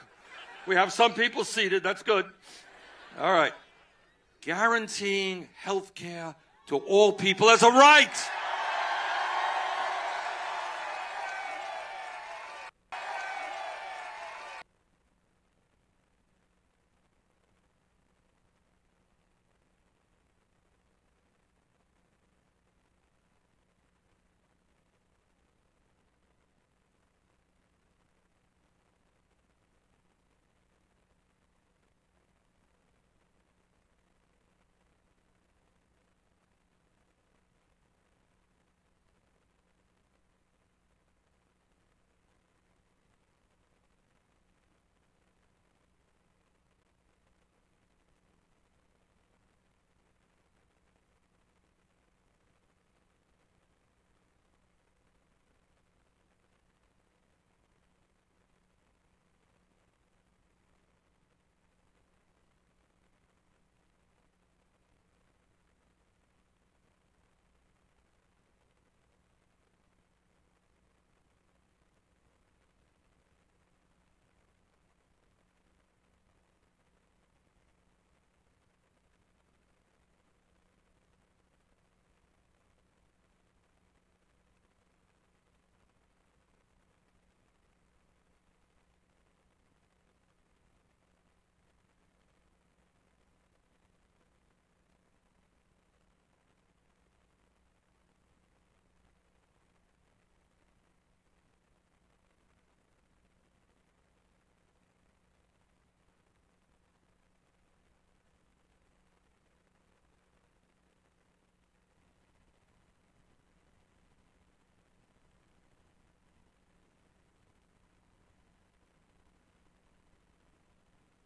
We have some people seated. That's good. All right. Guaranteeing health care to all people as a right.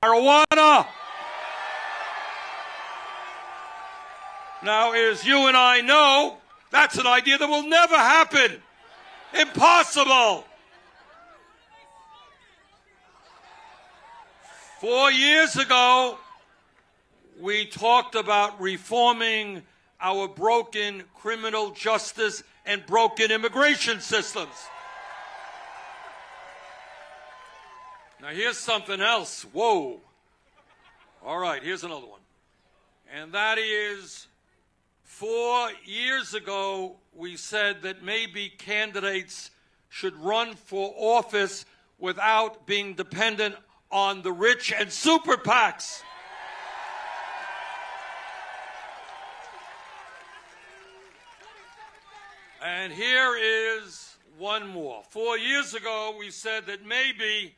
marijuana. Now, as you and I know, that's an idea that will never happen. Impossible. 4 years ago, we talked about reforming our broken criminal justice and broken immigration systems. Now, here's something else. Whoa. All right, here's another one. And that is, 4 years ago, we said that maybe candidates should run for office without being dependent on the rich and super PACs. And here is one more. 4 years ago, we said that maybe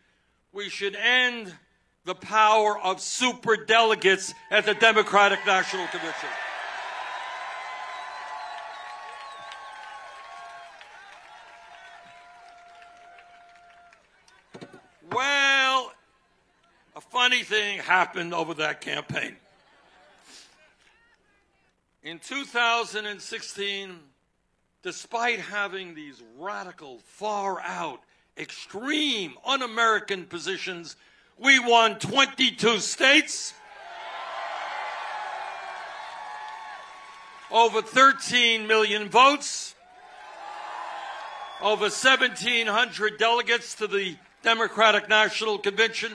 we should end the power of super delegates at the Democratic National Convention. Well, a funny thing happened over that campaign. In 2016, despite having these radical, far-out, extreme, un-American positions, we won 22 states, over 13 million votes, over 1,700 delegates to the Democratic National Convention,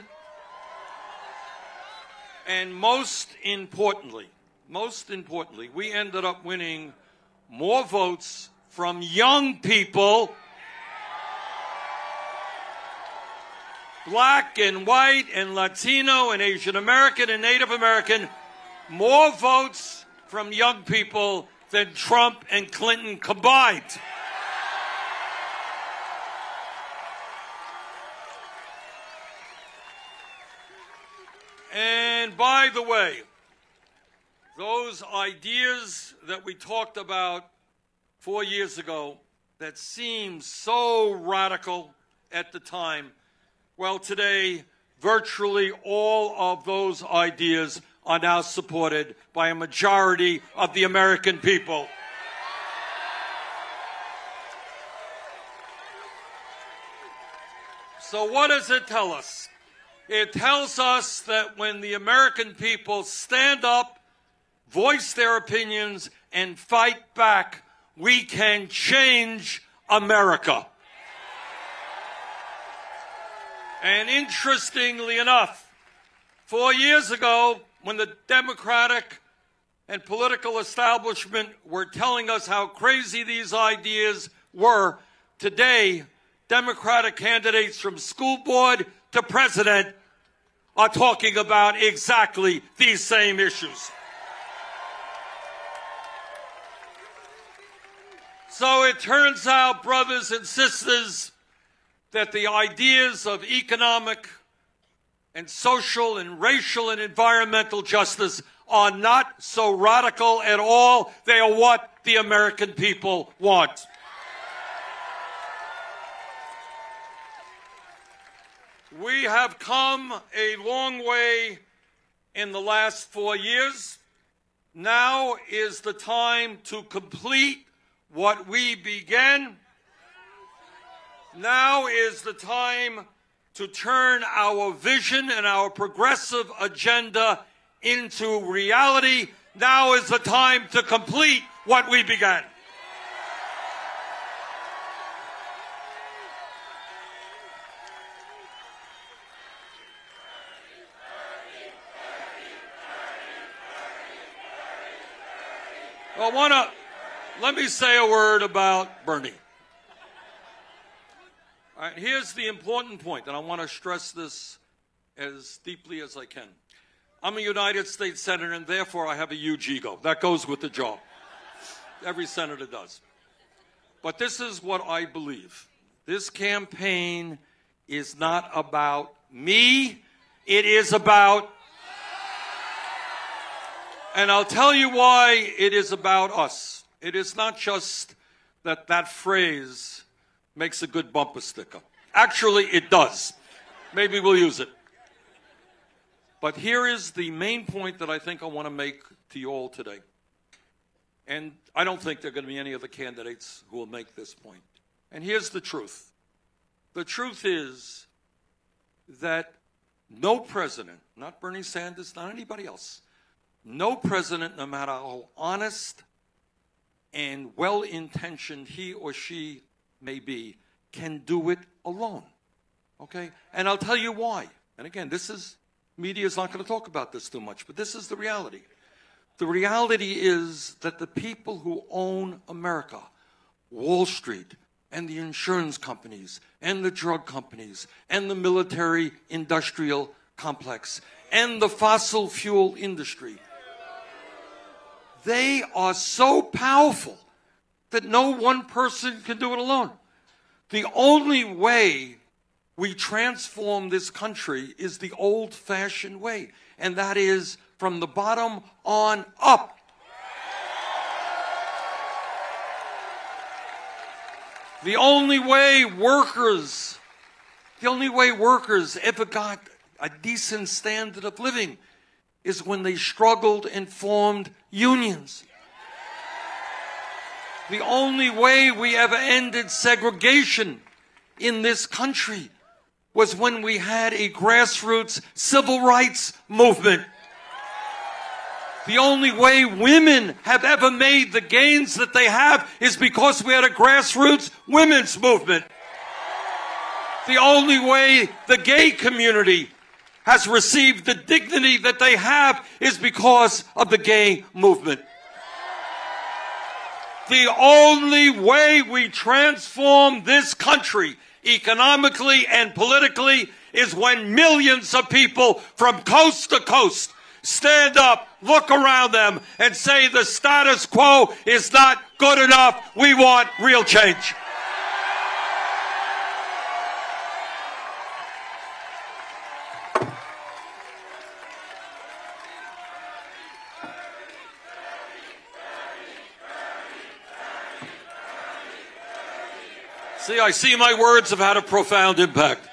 and most importantly, we ended up winning more votes from young people, black and white and Latino and Asian American and Native American, more votes from young people than Trump and Clinton combined. And by the way, those ideas that we talked about 4 years ago that seemed so radical at the time, well, today, virtually all of those ideas are now supported by a majority of the American people. So what does it tell us? It tells us that when the American people stand up, voice their opinions, and fight back, we can change America. And interestingly enough, 4 years ago, when the Democratic and political establishment were telling us how crazy these ideas were, today, Democratic candidates from school board to president are talking about exactly these same issues. So it turns out, brothers and sisters, that the ideas of economic and social and racial and environmental justice are not so radical at all. They are what the American people want. We have come a long way in the last 4 years. Now is the time to complete what we began. Now is the time to turn our vision and our progressive agenda into reality. Now is the time to complete what we began. Let me say a word about Bernie. All right, here's the important point, and I want to stress this as deeply as I can. I'm a United States Senator, and therefore I have a huge ego. That goes with the job. Every senator does. But this is what I believe. This campaign is not about me. It is about... And I'll tell you why it is about us. It is not just that that phrase makes a good bumper sticker. Actually, it does. Maybe we'll use it. But here is the main point that I think I want to make to you all today. And I don't think there are going to be any other candidates who will make this point. And here's the truth. The truth is that no president, not Bernie Sanders, not anybody else, no president, no matter how honest and well-intentioned he or she may be, can do it alone. Okay? And I'll tell you why. And again, media is not going to talk about this too much, but this is the reality. The reality is that the people who own America, Wall Street, and the insurance companies, and the drug companies, and the military-industrial complex, and the fossil fuel industry, they are so powerful that no one person can do it alone. The only way we transform this country is the old-fashioned way, and that is from the bottom on up. The only way workers ever got a decent standard of living is when they struggled and formed unions. The only way we ever ended segregation in this country was when we had a grassroots civil rights movement. The only way women have ever made the gains that they have is because we had a grassroots women's movement. The only way the gay community has received the dignity that they have is because of the gay movement. The only way we transform this country economically and politically is when millions of people from coast to coast stand up, look around them, and say the status quo is not good enough. We want real change. See, I see my words have had a profound impact.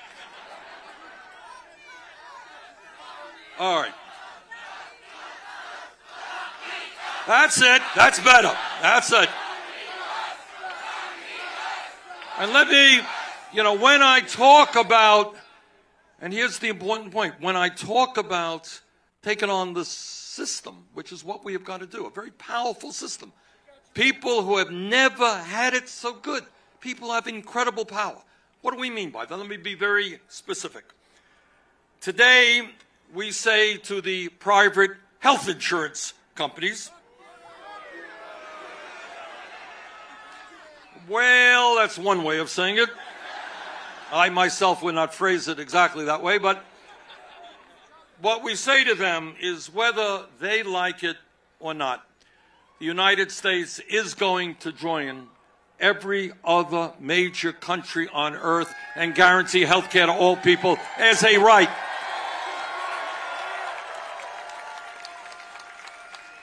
All right. That's it. That's better. That's it. And let me, when I talk about, and here's the important point, when I talk about taking on the system, which is what we have got to do, a very powerful system. People who have never had it so good. People have incredible power. What do we mean by that? Let me be very specific. Today, we say to the private health insurance companies, well, that's one way of saying it. I myself would not phrase it exactly that way, but what we say to them is whether they like it or not, the United States is going to join every other major country on earth and guarantee health care to all people as a right.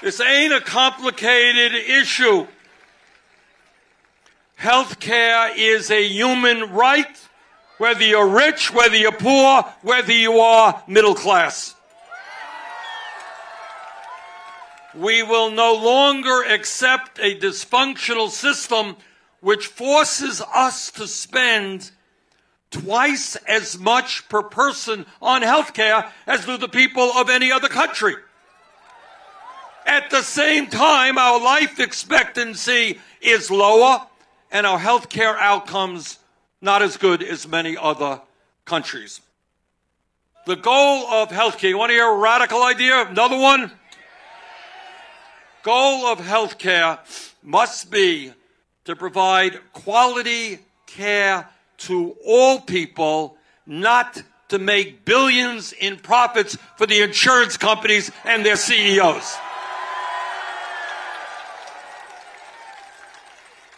This ain't a complicated issue. Health care is a human right, whether you're rich, whether you're poor, whether you are middle class. We will no longer accept a dysfunctional system which forces us to spend twice as much per person on health care as do the people of any other country. At the same time, our life expectancy is lower and our health care outcomes not as good as many other countries. The goal of health care, you want to hear a radical idea? Another one? Goal of health care must be to provide quality care to all people, not to make billions in profits for the insurance companies and their CEOs.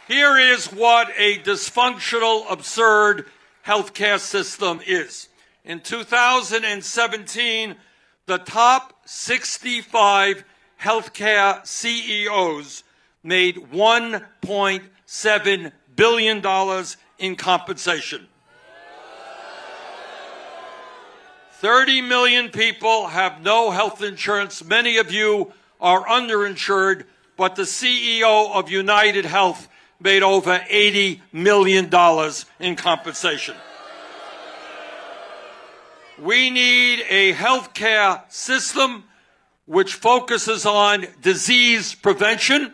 Here is what a dysfunctional, absurd healthcare system is. In 2017, the top 65 healthcare CEOs made $1.7 billion in compensation. 30 million people have no health insurance. Many of you are underinsured, but the CEO of United Health made over $80 million in compensation. We need a healthcare system which focuses on disease prevention,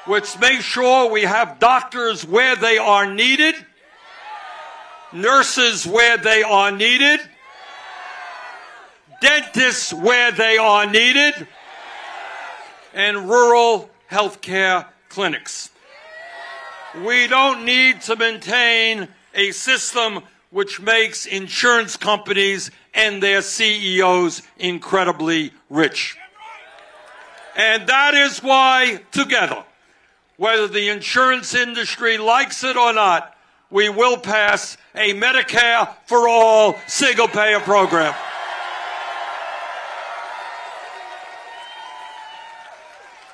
which makes sure we have doctors where they are needed, nurses where they are needed, dentists where they are needed, and rural healthcare clinics. We don't need to maintain a system which makes insurance companies and their CEOs incredibly rich. And that is why, together, whether the insurance industry likes it or not, we will pass a Medicare for all single-payer program.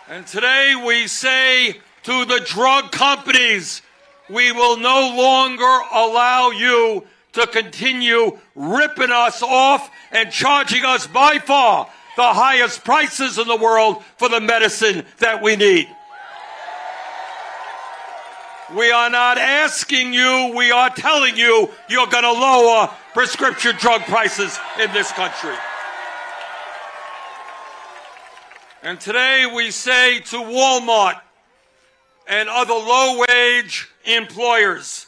And today we say to the drug companies, we will no longer allow you to continue ripping us off and charging us by far the highest prices in the world for the medicine that we need. We are not asking you, we are telling you, you're going to lower prescription drug prices in this country. And today we say to Walmart and other low-wage employers,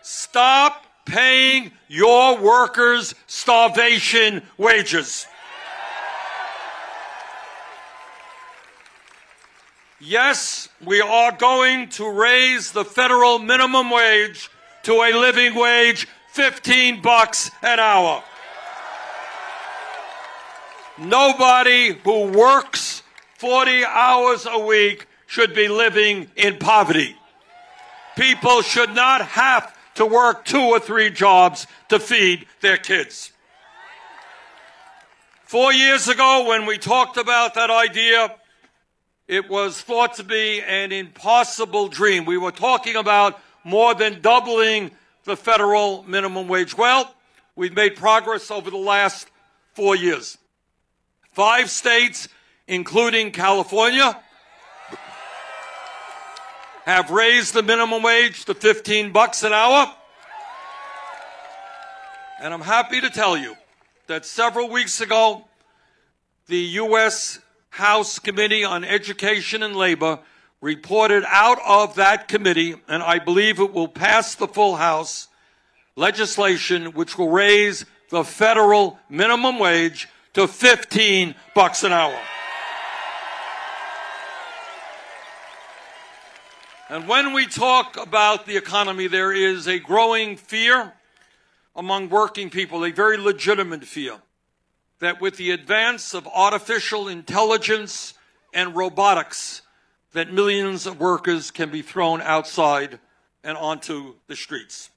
stop paying your workers starvation wages. Yes, we are going to raise the federal minimum wage to a living wage, $15 an hour. Nobody who works 40 hours a week should be living in poverty. People should not have to work 2 or 3 jobs to feed their kids. 4 years ago, when we talked about that idea, it was thought to be an impossible dream. We were talking about more than doubling the federal minimum wage. Well, we've made progress over the last 4 years. 5 states, including California, have raised the minimum wage to $15 an hour. And I'm happy to tell you that several weeks ago, the U.S. House Committee on Education and Labor reported out of that committee, and I believe it will pass the full House, legislation which will raise the federal minimum wage to $15 an hour. And when we talk about the economy, there is a growing fear among working people, a very legitimate fear, that with the advance of artificial intelligence and robotics, that millions of workers can be thrown outside and onto the streets.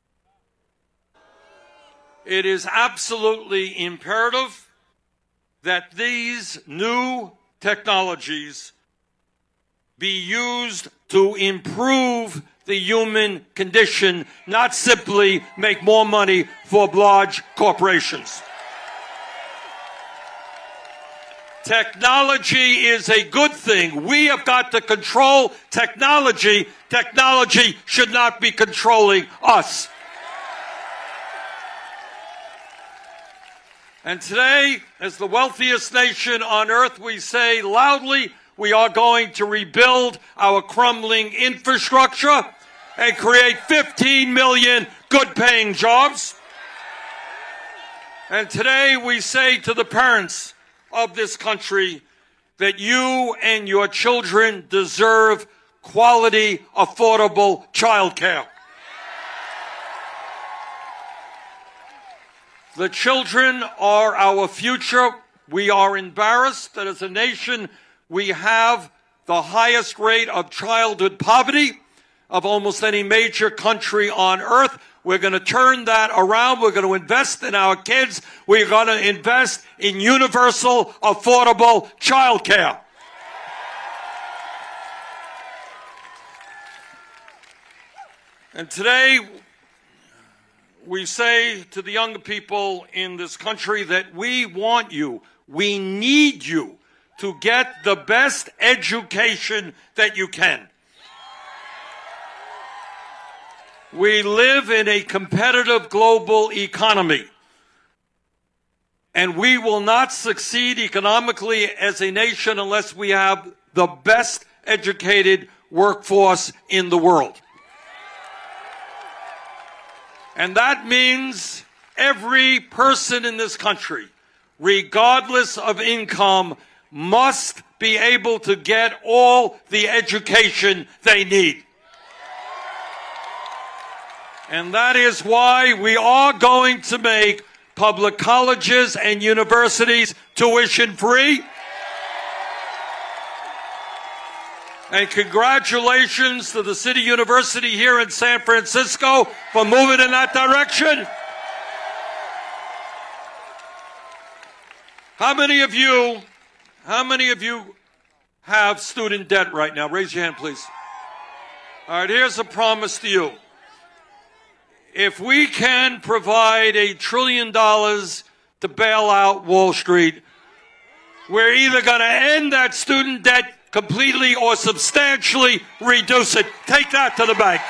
It is absolutely imperative that these new technologies be used to improve the human condition, not simply make more money for large corporations. Technology is a good thing. We have got to control technology. Technology should not be controlling us. And today, as the wealthiest nation on earth, we say loudly, we are going to rebuild our crumbling infrastructure and create 15 million good-paying jobs. And today we say to the parents of this country that you and your children deserve quality, affordable childcare. The children are our future. We are embarrassed that as a nation we have the highest rate of childhood poverty of almost any major country on earth. We're going to turn that around. We're going to invest in our kids. We're going to invest in universal, affordable childcare. And today, we say to the young people in this country that we want you, we need you to get the best education that you can. We live in a competitive global economy, and we will not succeed economically as a nation unless we have the best educated workforce in the world. And that means every person in this country, regardless of income, must be able to get all the education they need. And that is why we are going to make public colleges and universities tuition free. And congratulations to the City University here in San Francisco for moving in that direction. How many of you have student debt right now? Raise your hand, please. All right, here's a promise to you. If we can provide $1 trillion to bail out Wall Street, we're either going to end that student debt completely or substantially reduce it. Take that to the bank.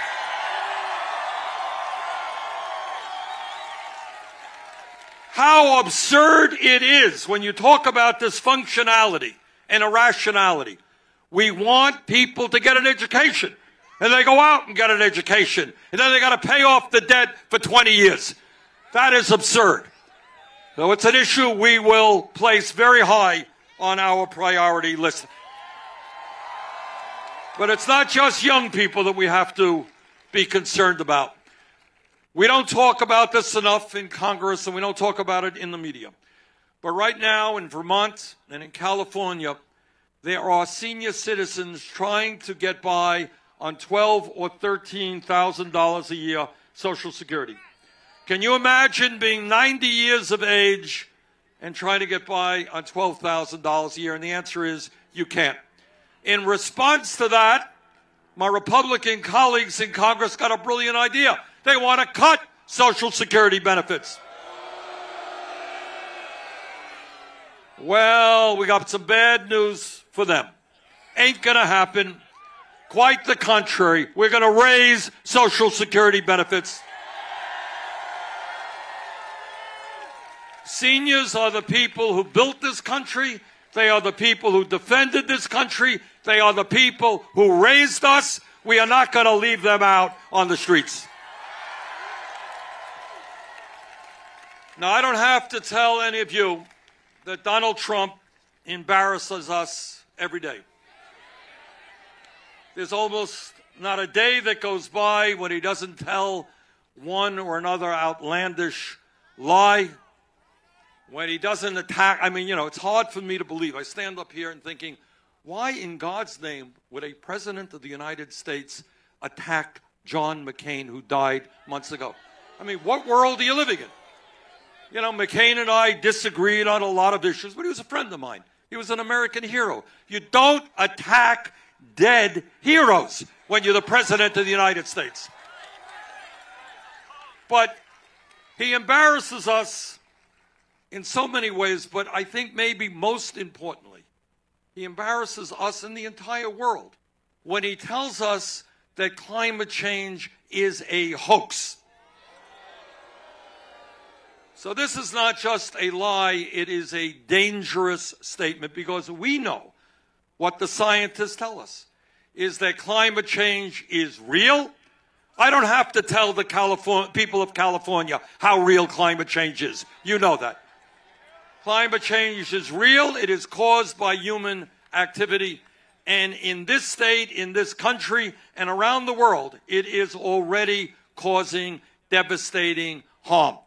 How absurd it is when you talk about dysfunctionality and irrationality. We want people to get an education, and they go out and get an education, and then they got to pay off the debt for 20 years. That is absurd. So it's an issue we will place very high on our priority list. But it's not just young people that we have to be concerned about. We don't talk about this enough in Congress, and we don't talk about it in the media. But right now in Vermont and in California, there are senior citizens trying to get by on $12,000 or $13,000 a year Social Security. Can you imagine being 90 years of age and trying to get by on $12,000 a year? And the answer is you can't. In response to that, my Republican colleagues in Congress got a brilliant idea. They want to cut Social Security benefits. Well, we got some bad news for them. Ain't going to happen. Quite the contrary. We're going to raise Social Security benefits. Seniors are the people who built this country. They are the people who defended this country. They are the people who raised us. We are not going to leave them out on the streets. Now, I don't have to tell any of you that Donald Trump embarrasses us every day. There's almost not a day that goes by when he doesn't tell one or another outlandish lie, when he doesn't attack. I mean, you know, it's hard for me to believe. I stand up here and thinking, why in God's name would a president of the United States attack John McCain, who died months ago? I mean, what world are you living in? You know, McCain and I disagreed on a lot of issues, but he was a friend of mine. He was an American hero. You don't attack dead heroes when you're the president of the United States. But he embarrasses us in so many ways, but I think maybe most importantly, he embarrasses us in the entire world when he tells us that climate change is a hoax. So this is not just a lie, it is a dangerous statement, because we know what the scientists tell us, is that climate change is real. I don't have to tell the people of California how real climate change is. You know that. Climate change is real. It is caused by human activity. And in this state, in this country, and around the world, it is already causing devastating harm.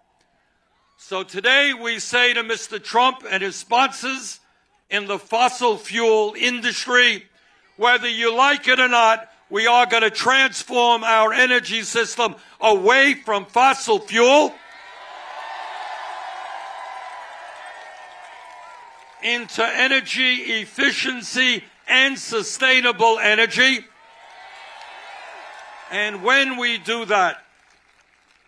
So today we say to Mr. Trump and his sponsors in the fossil fuel industry, whether you like it or not, we are going to transform our energy system away from fossil fuel into energy efficiency and sustainable energy. And when we do that,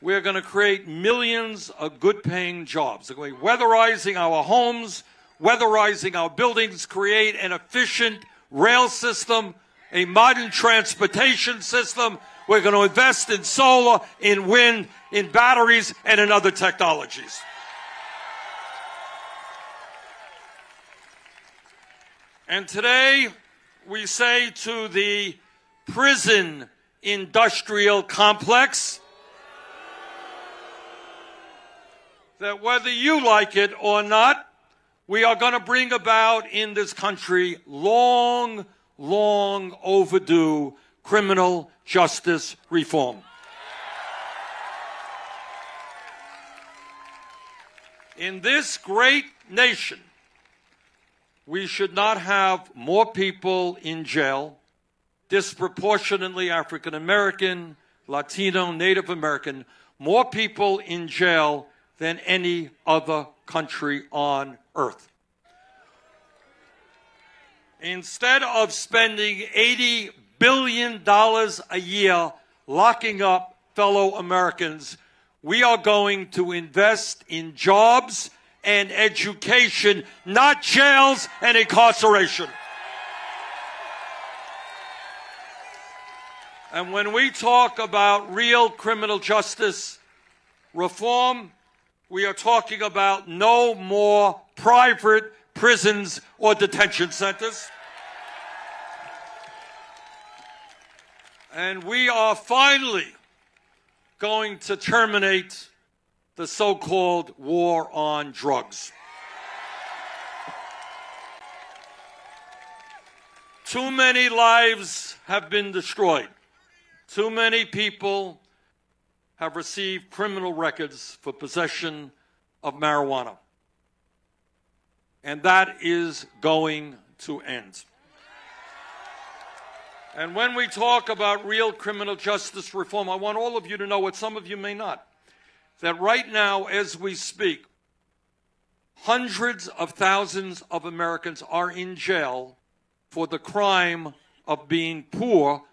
we're going to create millions of good-paying jobs. We're weatherizing our homes, weatherizing our buildings, create an efficient rail system, a modern transportation system. We're going to invest in solar, in wind, in batteries, and in other technologies. And today, we say to the prison industrial complex that whether you like it or not, we are going to bring about in this country long, long overdue criminal justice reform. In this great nation, we should not have more people in jail, disproportionately African American, Latino, Native American, more people in jail than any other country on earth. Instead of spending $80 billion a year locking up fellow Americans, we are going to invest in jobs and education, not jails and incarceration. And when we talk about real criminal justice reform, we are talking about no more private prisons or detention centers. And we are finally going to terminate the so-called war on drugs. Too many lives have been destroyed. Too many people have received criminal records for possession of marijuana. And that is going to end. And when we talk about real criminal justice reform, I want all of you to know what some of you may not. That right now, as we speak, hundreds of thousands of Americans are in jail for the crime of being poor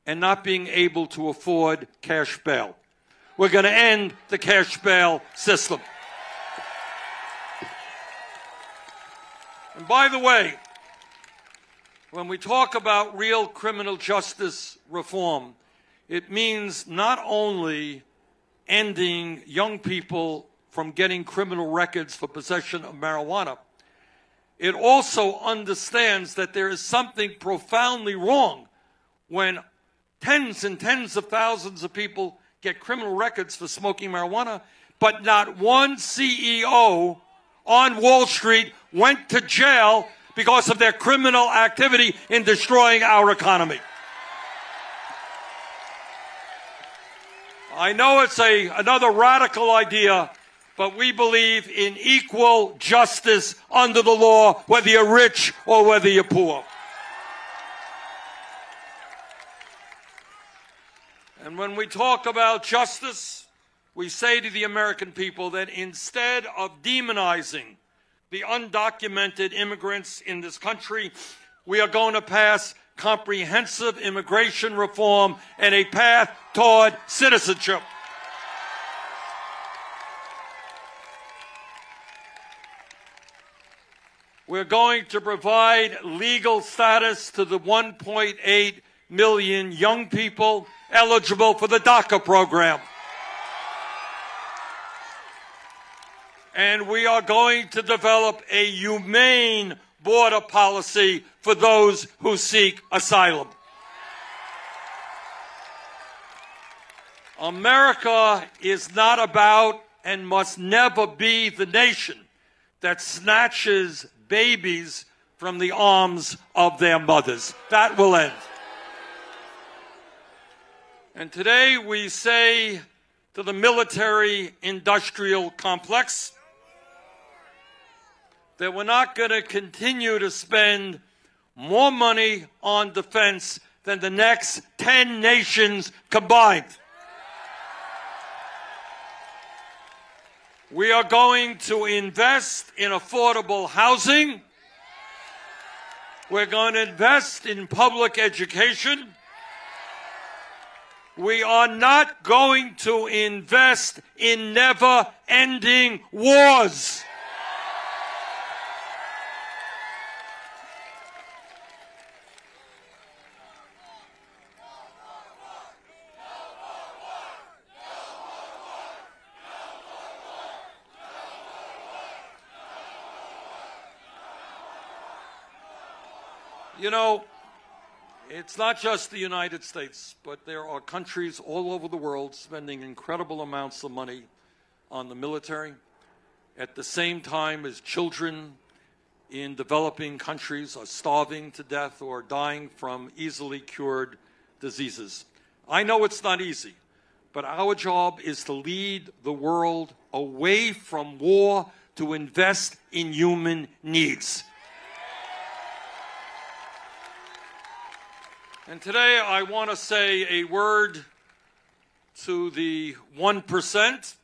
and not being able to afford cash bail. We're going to end the cash bail system. And by the way, when we talk about real criminal justice reform, it means not only ending young people from getting criminal records for possession of marijuana, it also understands that there is something profoundly wrong when tens and tens of thousands of people get criminal records for smoking marijuana, but not one CEO on Wall Street went to jail because of their criminal activity in destroying our economy. I know it's another radical idea, but we believe in equal justice under the law, whether you're rich or whether you're poor. And when we talk about justice, we say to the American people that instead of demonizing the undocumented immigrants in this country, we are going to pass comprehensive immigration reform and a path toward citizenship. We're going to provide legal status to the 1.8 million young people eligible for the DACA program. And we are going to develop a humane border policy for those who seek asylum. America is not about and must never be the nation that snatches babies from the arms of their mothers. That will end. And today we say to the military-industrial complex that we're not going to continue to spend more money on defense than the next 10 nations combined. We are going to invest in affordable housing. We're going to invest in public education. We are not going to invest in never-ending wars. You know, it's not just the United States, but there are countries all over the world spending incredible amounts of money on the military at the same time as children in developing countries are starving to death or dying from easily cured diseases. I know it's not easy, but our job is to lead the world away from war to invest in human needs. And today I want to say a word to the 1%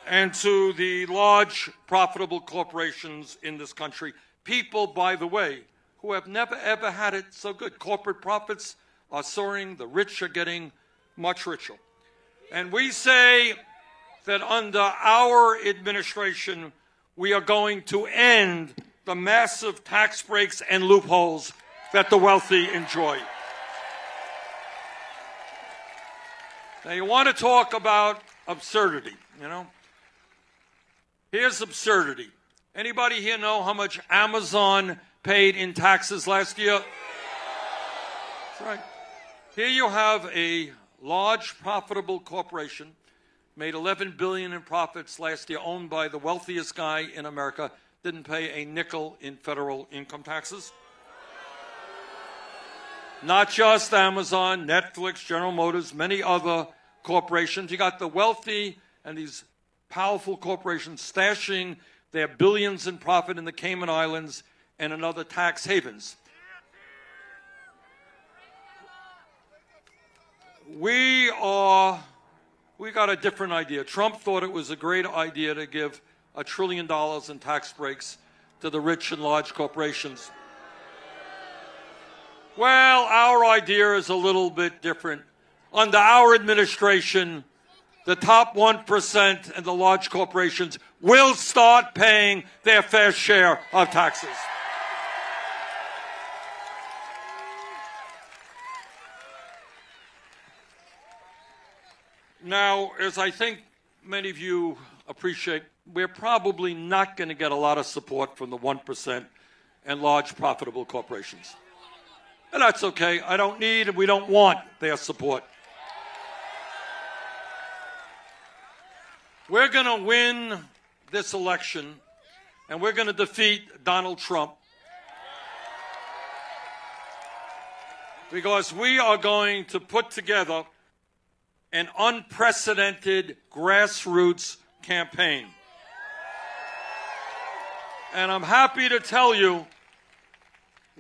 and to the large profitable corporations in this country. People, by the way, who have never ever had it so good. Corporate profits are soaring, the rich are getting much richer. And we say that under our administration, we are going to end the massive tax breaks and loopholes that the wealthy enjoy. Now, you want to talk about absurdity, you know? Here's absurdity. Anybody here know how much Amazon paid in taxes last year? That's right. Here you have a large, profitable corporation, made $11 billion in profits last year, owned by the wealthiest guy in America, didn't pay a nickel in federal income taxes. Not just Amazon, Netflix, General Motors, many other corporations. You got the wealthy and these powerful corporations stashing their billions in profit in the Cayman Islands and in other tax havens. We got a different idea. Trump thought it was a great idea to give $1 trillion in tax breaks to the rich and large corporations. Well, our idea is a little bit different. Under our administration, the top 1% and the large corporations will start paying their fair share of taxes. Now, as I think many of you appreciate, we're probably not going to get a lot of support from the 1% and large profitable corporations. And that's okay. I don't need and we don't want their support. We're going to win this election, and we're going to defeat Donald Trump. Because we are going to put together an unprecedented grassroots campaign. And I'm happy to tell you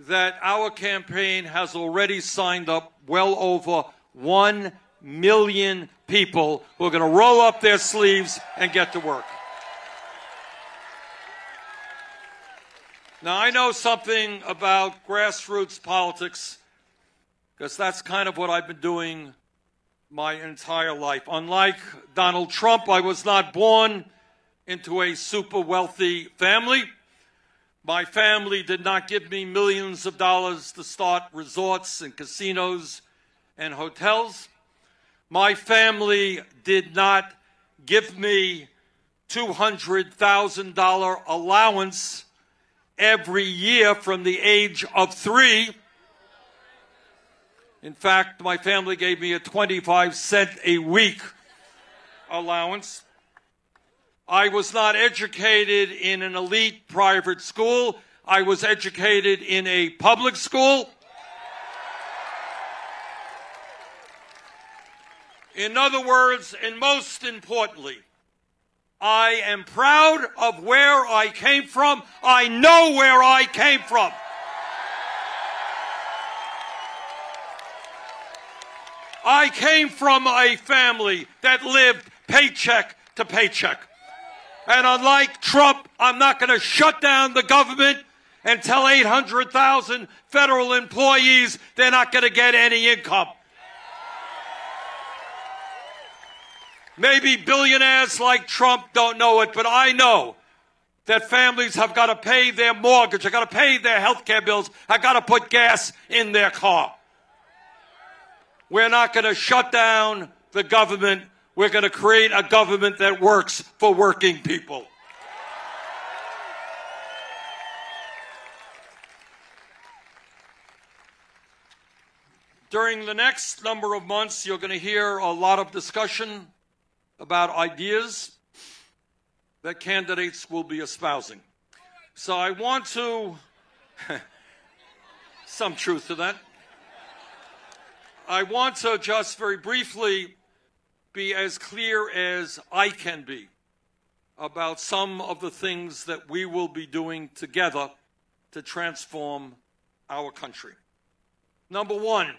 that our campaign has already signed up well over 1 million people who are going to roll up their sleeves and get to work. Now, I know something about grassroots politics because that's kind of what I've been doing my entire life. Unlike Donald Trump, I was not born into a super wealthy family. My family did not give me millions of dollars to start resorts and casinos and hotels. My family did not give me $200,000 allowance every year from the age of 3. In fact, my family gave me a 25-cent a week allowance. I was not educated in an elite private school. I was educated in a public school. In other words, and most importantly, I am proud of where I came from. I know where I came from. I came from a family that lived paycheck to paycheck. And unlike Trump, I'm not going to shut down the government and tell 800,000 federal employees they're not going to get any income. Maybe billionaires like Trump don't know it, but I know that families have got to pay their mortgage, have got to pay their health care bills, have got to put gas in their car. We're not going to shut down the government. We're going to create a government that works for working people. During the next number of months, you're going to hear a lot of discussion about ideas that candidates will be espousing. So I want to, some truth to that. I want to just very briefly be as clear as I can be about some of the things that we will be doing together to transform our country. Number one,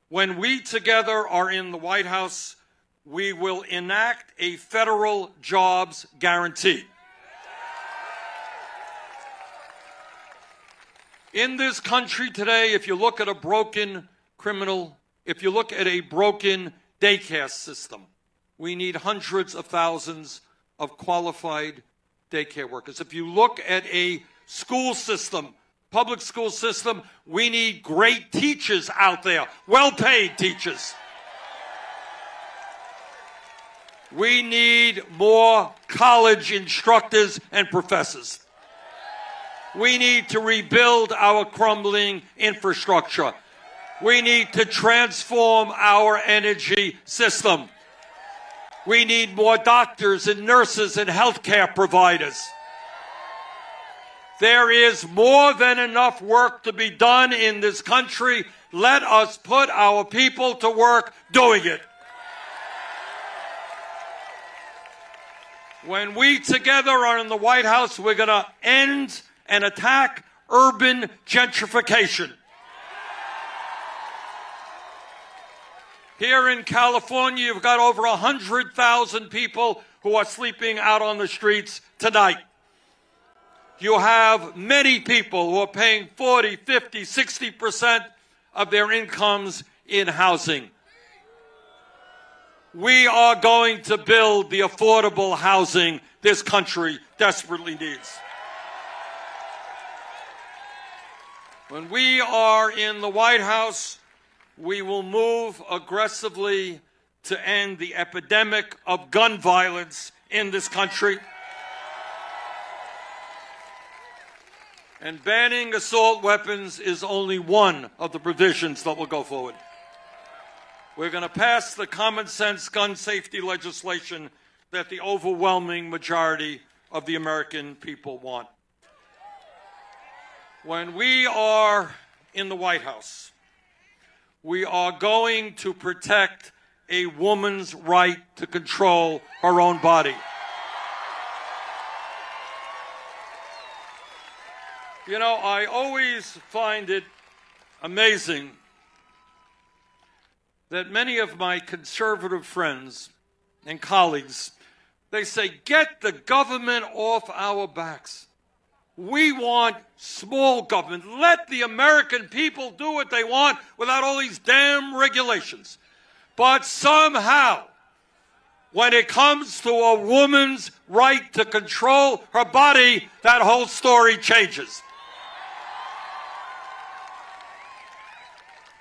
when we together are in the White House, we will enact a federal jobs guarantee. In this country today, if you look at a broken if you look at a broken daycare system, we need hundreds of thousands of qualified daycare workers. If you look at a school system, public school system, we need great teachers out there, well-paid teachers. We need more college instructors and professors. We need to rebuild our crumbling infrastructure. We need to transform our energy system. We need more doctors and nurses and healthcare providers. There is more than enough work to be done in this country. Let us put our people to work doing it. When we together are in the White House, we're going to end and attack urban gentrification. Here in California, you've got over 100,000 people who are sleeping out on the streets tonight. You have many people who are paying 40, 50, 60% of their incomes in housing. We are going to build the affordable housing this country desperately needs. When we are in the White House, we will move aggressively to end the epidemic of gun violence in this country. And banning assault weapons is only one of the provisions that will go forward. We're going to pass the common sense gun safety legislation that the overwhelming majority of the American people want. When we are in the White House, we are going to protect a woman's right to control her own body. You know, I always find it amazing that many of my conservative friends and colleagues, they say, get the government off our backs. We want small government. Let the American people do what they want without all these damn regulations. But somehow, when it comes to a woman's right to control her body, that whole story changes.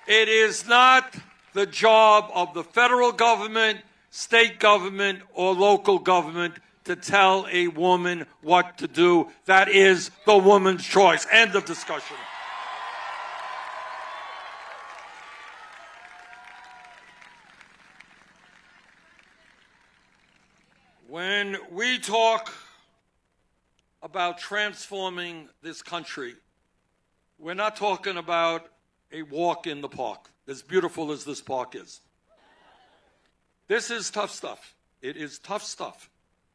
It is not the job of the federal government, state government, or local government to tell a woman what to do. That is the woman's choice. End of discussion. When we talk about transforming this country, we're not talking about a walk in the park, as beautiful as this park is. This is tough stuff. It is tough stuff.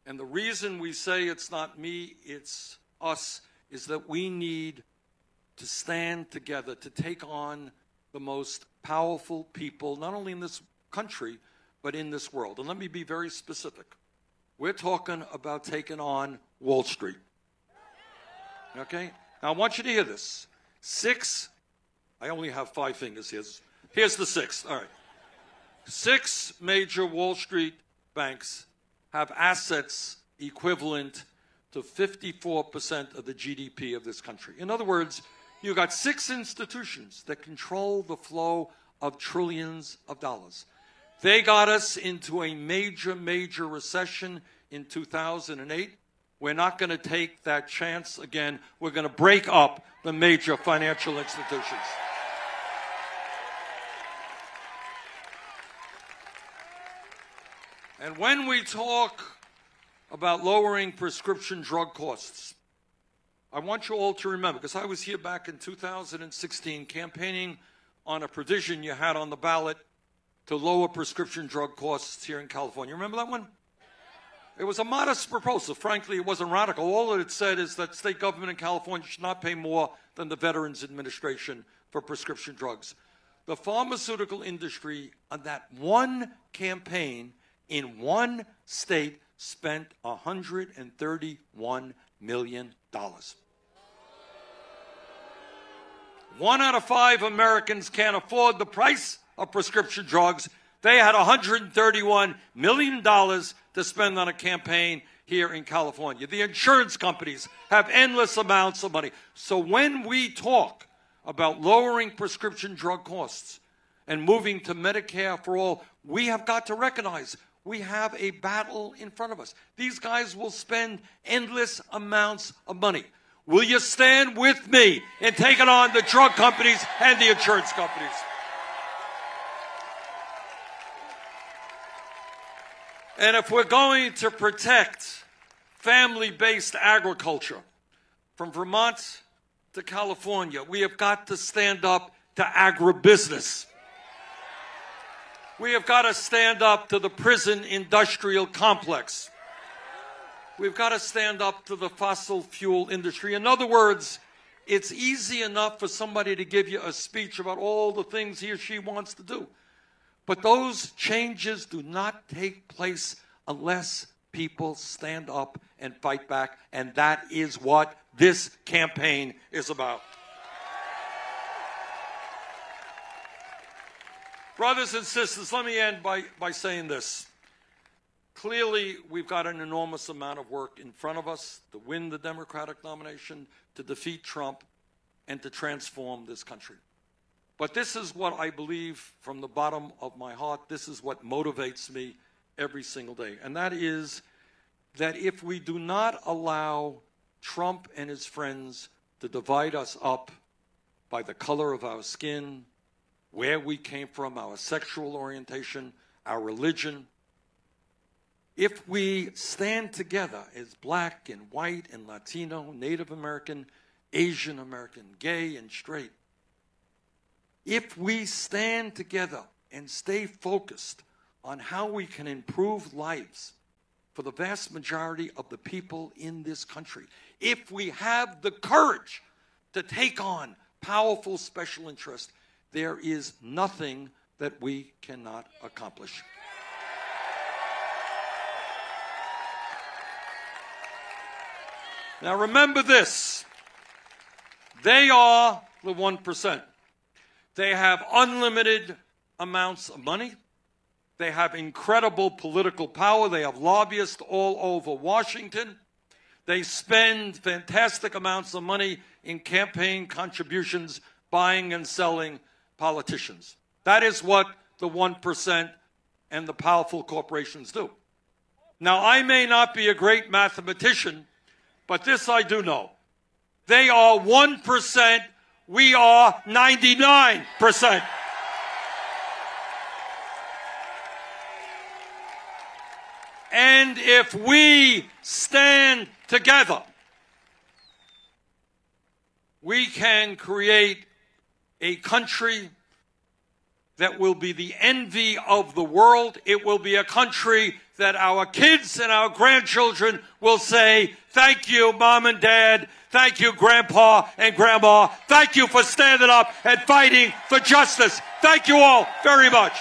And the reason we say it's not me, it's us, is that we need to stand together to take on the most powerful people, not only in this country, but in this world. And let me be very specific. We're talking about taking on Wall Street. Okay? Now, I want you to hear this. I only have 5 fingers here. Here's the 6th. All right. 6 major Wall Street banks have assets equivalent to 54% of the GDP of this country. In other words, you've got 6 institutions that control the flow of trillions of dollars. They got us into a major, major recession in 2008. We're not going to take that chance again. We're going to break up the major financial institutions. And when we talk about lowering prescription drug costs, I want you all to remember, because I was here back in 2016 campaigning on a provision you had on the ballot to lower prescription drug costs here in California. Remember that one? It was a modest proposal. Frankly, it wasn't radical. All that it said is that state government in California should not pay more than the Veterans Administration for prescription drugs. The pharmaceutical industry on that one campaign in one state spent $131 million. 1 out of 5 Americans can't afford the price of prescription drugs. They had $131 million to spend on a campaign here in California. The insurance companies have endless amounts of money. So when we talk about lowering prescription drug costs and moving to Medicare for all, we have got to recognize we have a battle in front of us. These guys will spend endless amounts of money. Will you stand with me in taking on the drug companies and the insurance companies? And if we're going to protect family-based agriculture from Vermont to California, we have got to stand up to agribusiness. We have got to stand up to the prison industrial complex. We've got to stand up to the fossil fuel industry. In other words, it's easy enough for somebody to give you a speech about all the things he or she wants to do. But those changes do not take place unless people stand up and fight back. And that is what this campaign is about. Brothers and sisters, let me end by saying this. Clearly, we've got an enormous amount of work in front of us to win the Democratic nomination, to defeat Trump, and to transform this country. But this is what I believe from the bottom of my heart. This is what motivates me every single day. And that is that if we do not allow Trump and his friends to divide us up by the color of our skin, where we came from, our sexual orientation, our religion, if we stand together as black and white and Latino, Native American, Asian American, gay and straight, if we stand together and stay focused on how we can improve lives for the vast majority of the people in this country, if we have the courage to take on powerful special interests, there is nothing that we cannot accomplish. Now remember this, they are the 1%. They have unlimited amounts of money. They have incredible political power. They have lobbyists all over Washington. They spend fantastic amounts of money in campaign contributions, buying and selling politicians. That is what the 1% and the powerful corporations do. Now, I may not be a great mathematician, but this I do know. They are 1%, we are 99%. And if we stand together, we can create a country that will be the envy of the world. It will be a country that our kids and our grandchildren will say, thank you, Mom and Dad. Thank you, Grandpa and Grandma. Thank you for standing up and fighting for justice. Thank you all very much.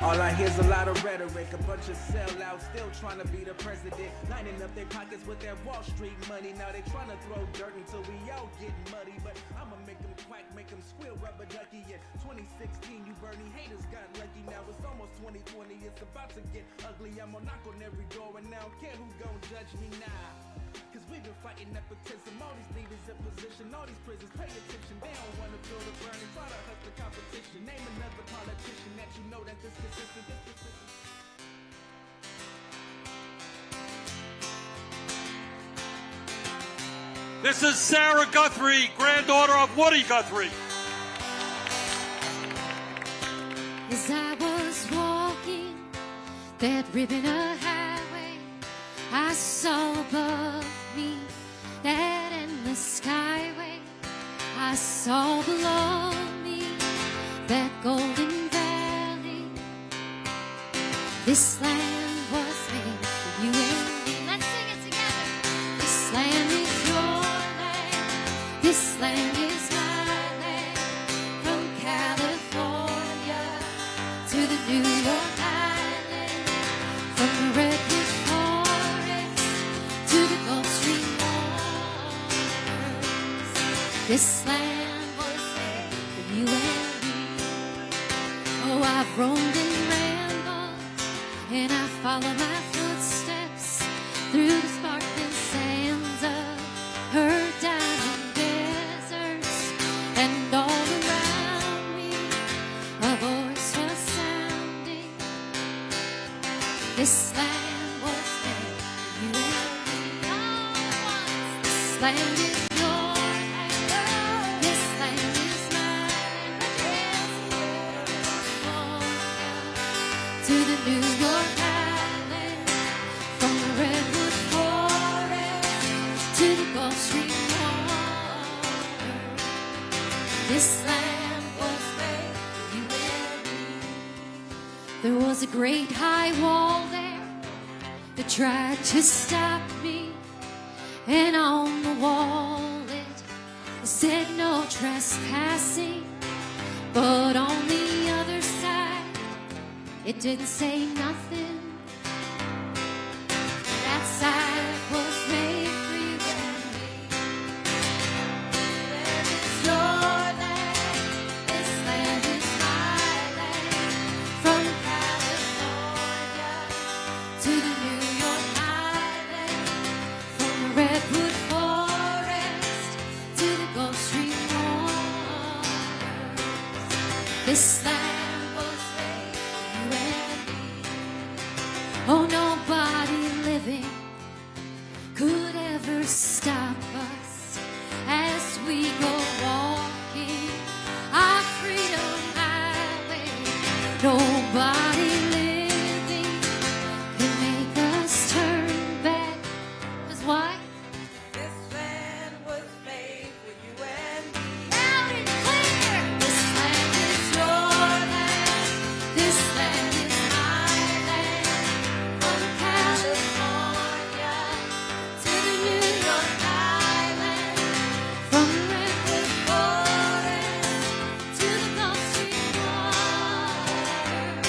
All I hear's a lot of rhetoric, a bunch of sellouts still trying to be the president, lining up their pockets with that Wall Street money. Now they trying to throw dirt until we all get muddy, but I'ma make them quack, make them squeal, rubber ducky. In 2016, you Bernie haters got lucky. Now it's almost 2020, it's about to get ugly. I'ma knock on every door and I don't care who gon' judge me now. Cause we've been fighting nepotism, all these leaders in position, all these prisons, pay attention. They don't wanna feel the burning, try to hush the competition. Name another politician that you know that this consistent, this consistent. This is Sarah Guthrie, granddaughter of Woody Guthrie. As I was walking that ribbon of highway, I saw above me that endless skyway. I saw below me that golden valley. This land was made for you and me. Let's sing it together. This land is your land. This land is my land. From California to the New York Island, from the Redwood Forest to the Gulf Stream waters. This land was made for you and me. Oh, I've roamed and rambled, and I follow my footsteps through the sparkling sands of her diamond deserts, and all around me a voice was sounding. This land was made for you and me. All at once. This land is your land. This land is mine. To the New York Island, from the Redwood Forest to the Gulf Stream water. This land was made for you and me. There was a great high wall there that tried to stop me, and on the wall it said no trespassing, but on the other side it didn't say nothing. That side was made for you and me. There is your land, this land is my land. From California to the New York Island, from the Redwood Forest to the Gulf Stream waters. This land was made for you and me. Oh, nobody living could ever stop us as we go walking our freedom highway. Nobody living can make us turn back. 'Cause why? This land was made for you and me. Loud and clear. This land is your land. This land is my land. From California to the New York Island, from the Redwood Forest to the Gulf Stream waters.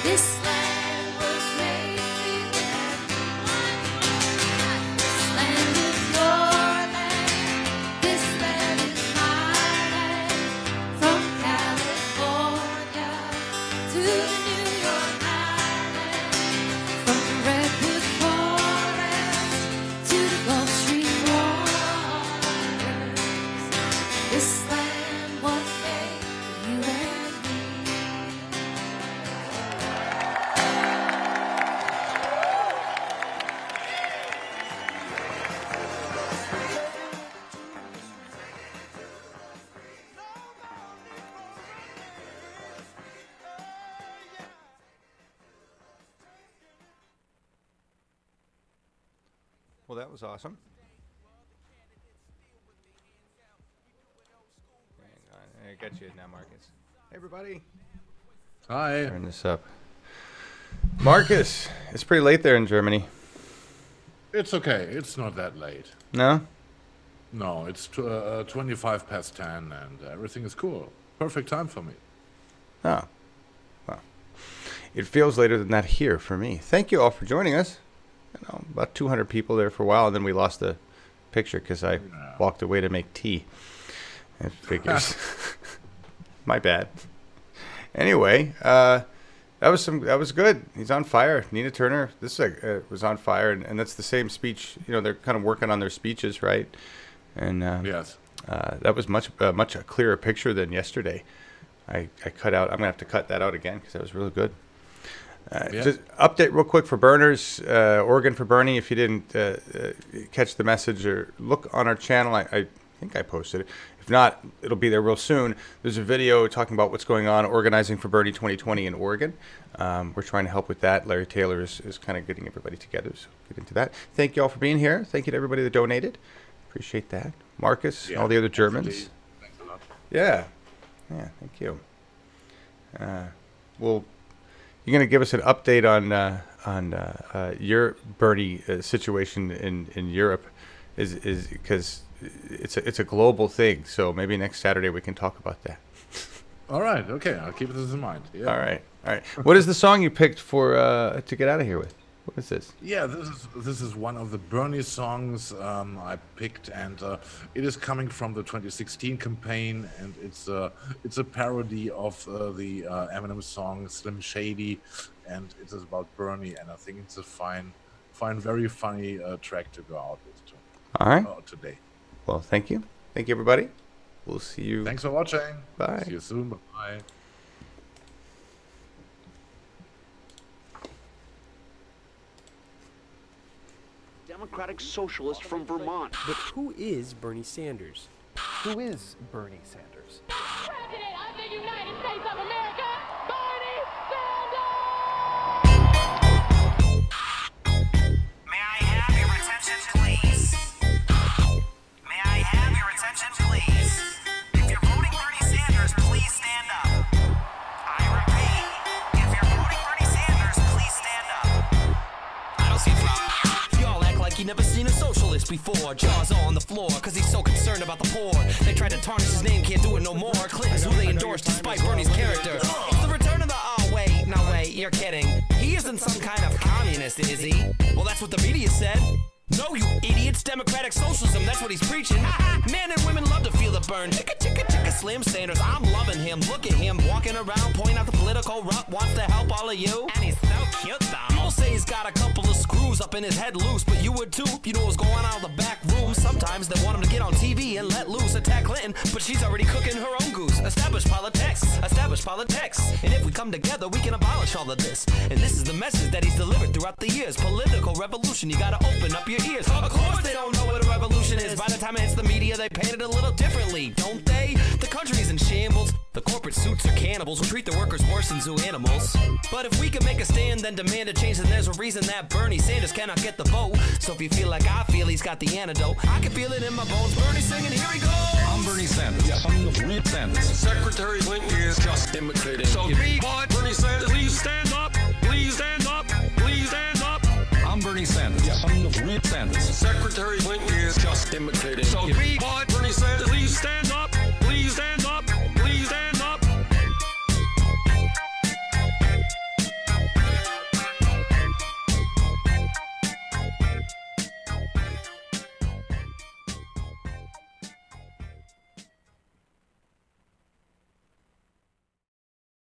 This land was made for you and me. This land is your land. This land is my land. From California to the New York Island, from the Redwood Forest to the Gulf Stream waters. This land was made for you and me. Well, that was awesome. Hang on, I got you now, Marcus. Hey, everybody. Hi. Turn this up. Marcus, it's pretty late there in Germany. It's okay. It's not that late. No? No, it's 25 past 10 and everything is cool. Perfect time for me. Oh. Well. it feels later than that here for me. Thank you all for joining us. You know, about 200 people there for a while, and then we lost the picture because I walked away to make tea. It figures. My bad. Anyway, that was good. He's on fire. Nina Turner, this was on fire, and that's the same speech. You know, they're kind of working on their speeches, right? And yes, that was much a clearer picture than yesterday. I cut out. I'm gonna have to cut that out again because that was really good. Just update real quick for burners, Oregon for Bernie. If you didn't catch the message, or look on our channel, I think I posted it. If not, it'll be there real soon. There's a video talking about what's going on organizing for Bernie 2020 in Oregon. We're trying to help with that. Larry Taylor is kind of getting everybody together, so get into that. Thank you all for being here. Thank you to everybody that donated. Appreciate that. Marcus, and all the other Germans. Absolutely. Thanks a lot. Yeah, thank you. Well, you're going to give us an update on your Bernie situation in Europe, is because it's a global thing. So maybe next Saturday we can talk about that. All right. Okay. I'll keep this in mind. Yeah. All right. What is the song you picked for to get out of here with? What is this? Yeah, this is one of the Bernie songs I picked, and it is coming from the 2016 campaign, and it's a parody of the Eminem song Slim Shady, and it is about Bernie, and I think it's a fine, very funny track to go out with too. All right. Today. Well, thank you, everybody. We'll see you. Thanks for watching. Bye. See you soon. Bye. Democratic socialist from Vermont. But who is Bernie Sanders? Who is Bernie Sanders? President of the United States of America, Bernie Sanders! May I have your attention, please? May I have your attention, please? If you're voting Bernie Sanders, please stand up. I repeat, if you're voting Bernie Sanders, please stand up. I don't see a problem. Y'all act like you never seen a socialist before. Jaws on the floor, cause he's so concerned about the poor. They tried to tarnish his name, can't do it no more. Clinton's who they endorsed despite Bernie's character. It's the return of the, oh wait, no wait, you're kidding. He isn't some kind of communist, is he? Well, that's what the media said. No, you idiots, democratic socialism, that's what he's preaching. Men and women love to feel the burn. Chicka, chicka, chicka, Slim Sanders, I'm loving him. Look at him, walking around, pointing out the political rut, wants to help all of you. And he's so cute, though. People say he's got a couple of screws up in his head loose, but you would too, you know what's going on in the back room. Sometimes they want him to get on TV and let loose, attack Clinton, but she's already cooking her own goose. Establish politics. And if we come together, we can abolish all of this. And this is the message that he's delivered throughout the years. Political revolution, you gotta open up your ears. Of course they don't know what a revolution is. By the time it hits the media, they paint it a little differently, don't they? The country's in shambles. The corporate suits are cannibals who treat the workers worse than zoo animals. But if we can make a stand, then demand a change, then there's a reason that Bernie Sanders cannot get the vote. So if you feel like I feel, he's got the antidote. I can feel it in my bones. Bernie singing, here he goes. I'm Bernie Sanders. Yes, I'm the Bernie Sanders. Secretary Clinton is just imitating. So Bernie Sanders, please stand up. Please stand up. Please stand up. I'm Bernie Sanders. Yes, I'm the Bernie Sanders. Secretary Clinton is just imitating. So Bernie Sanders, please stand up.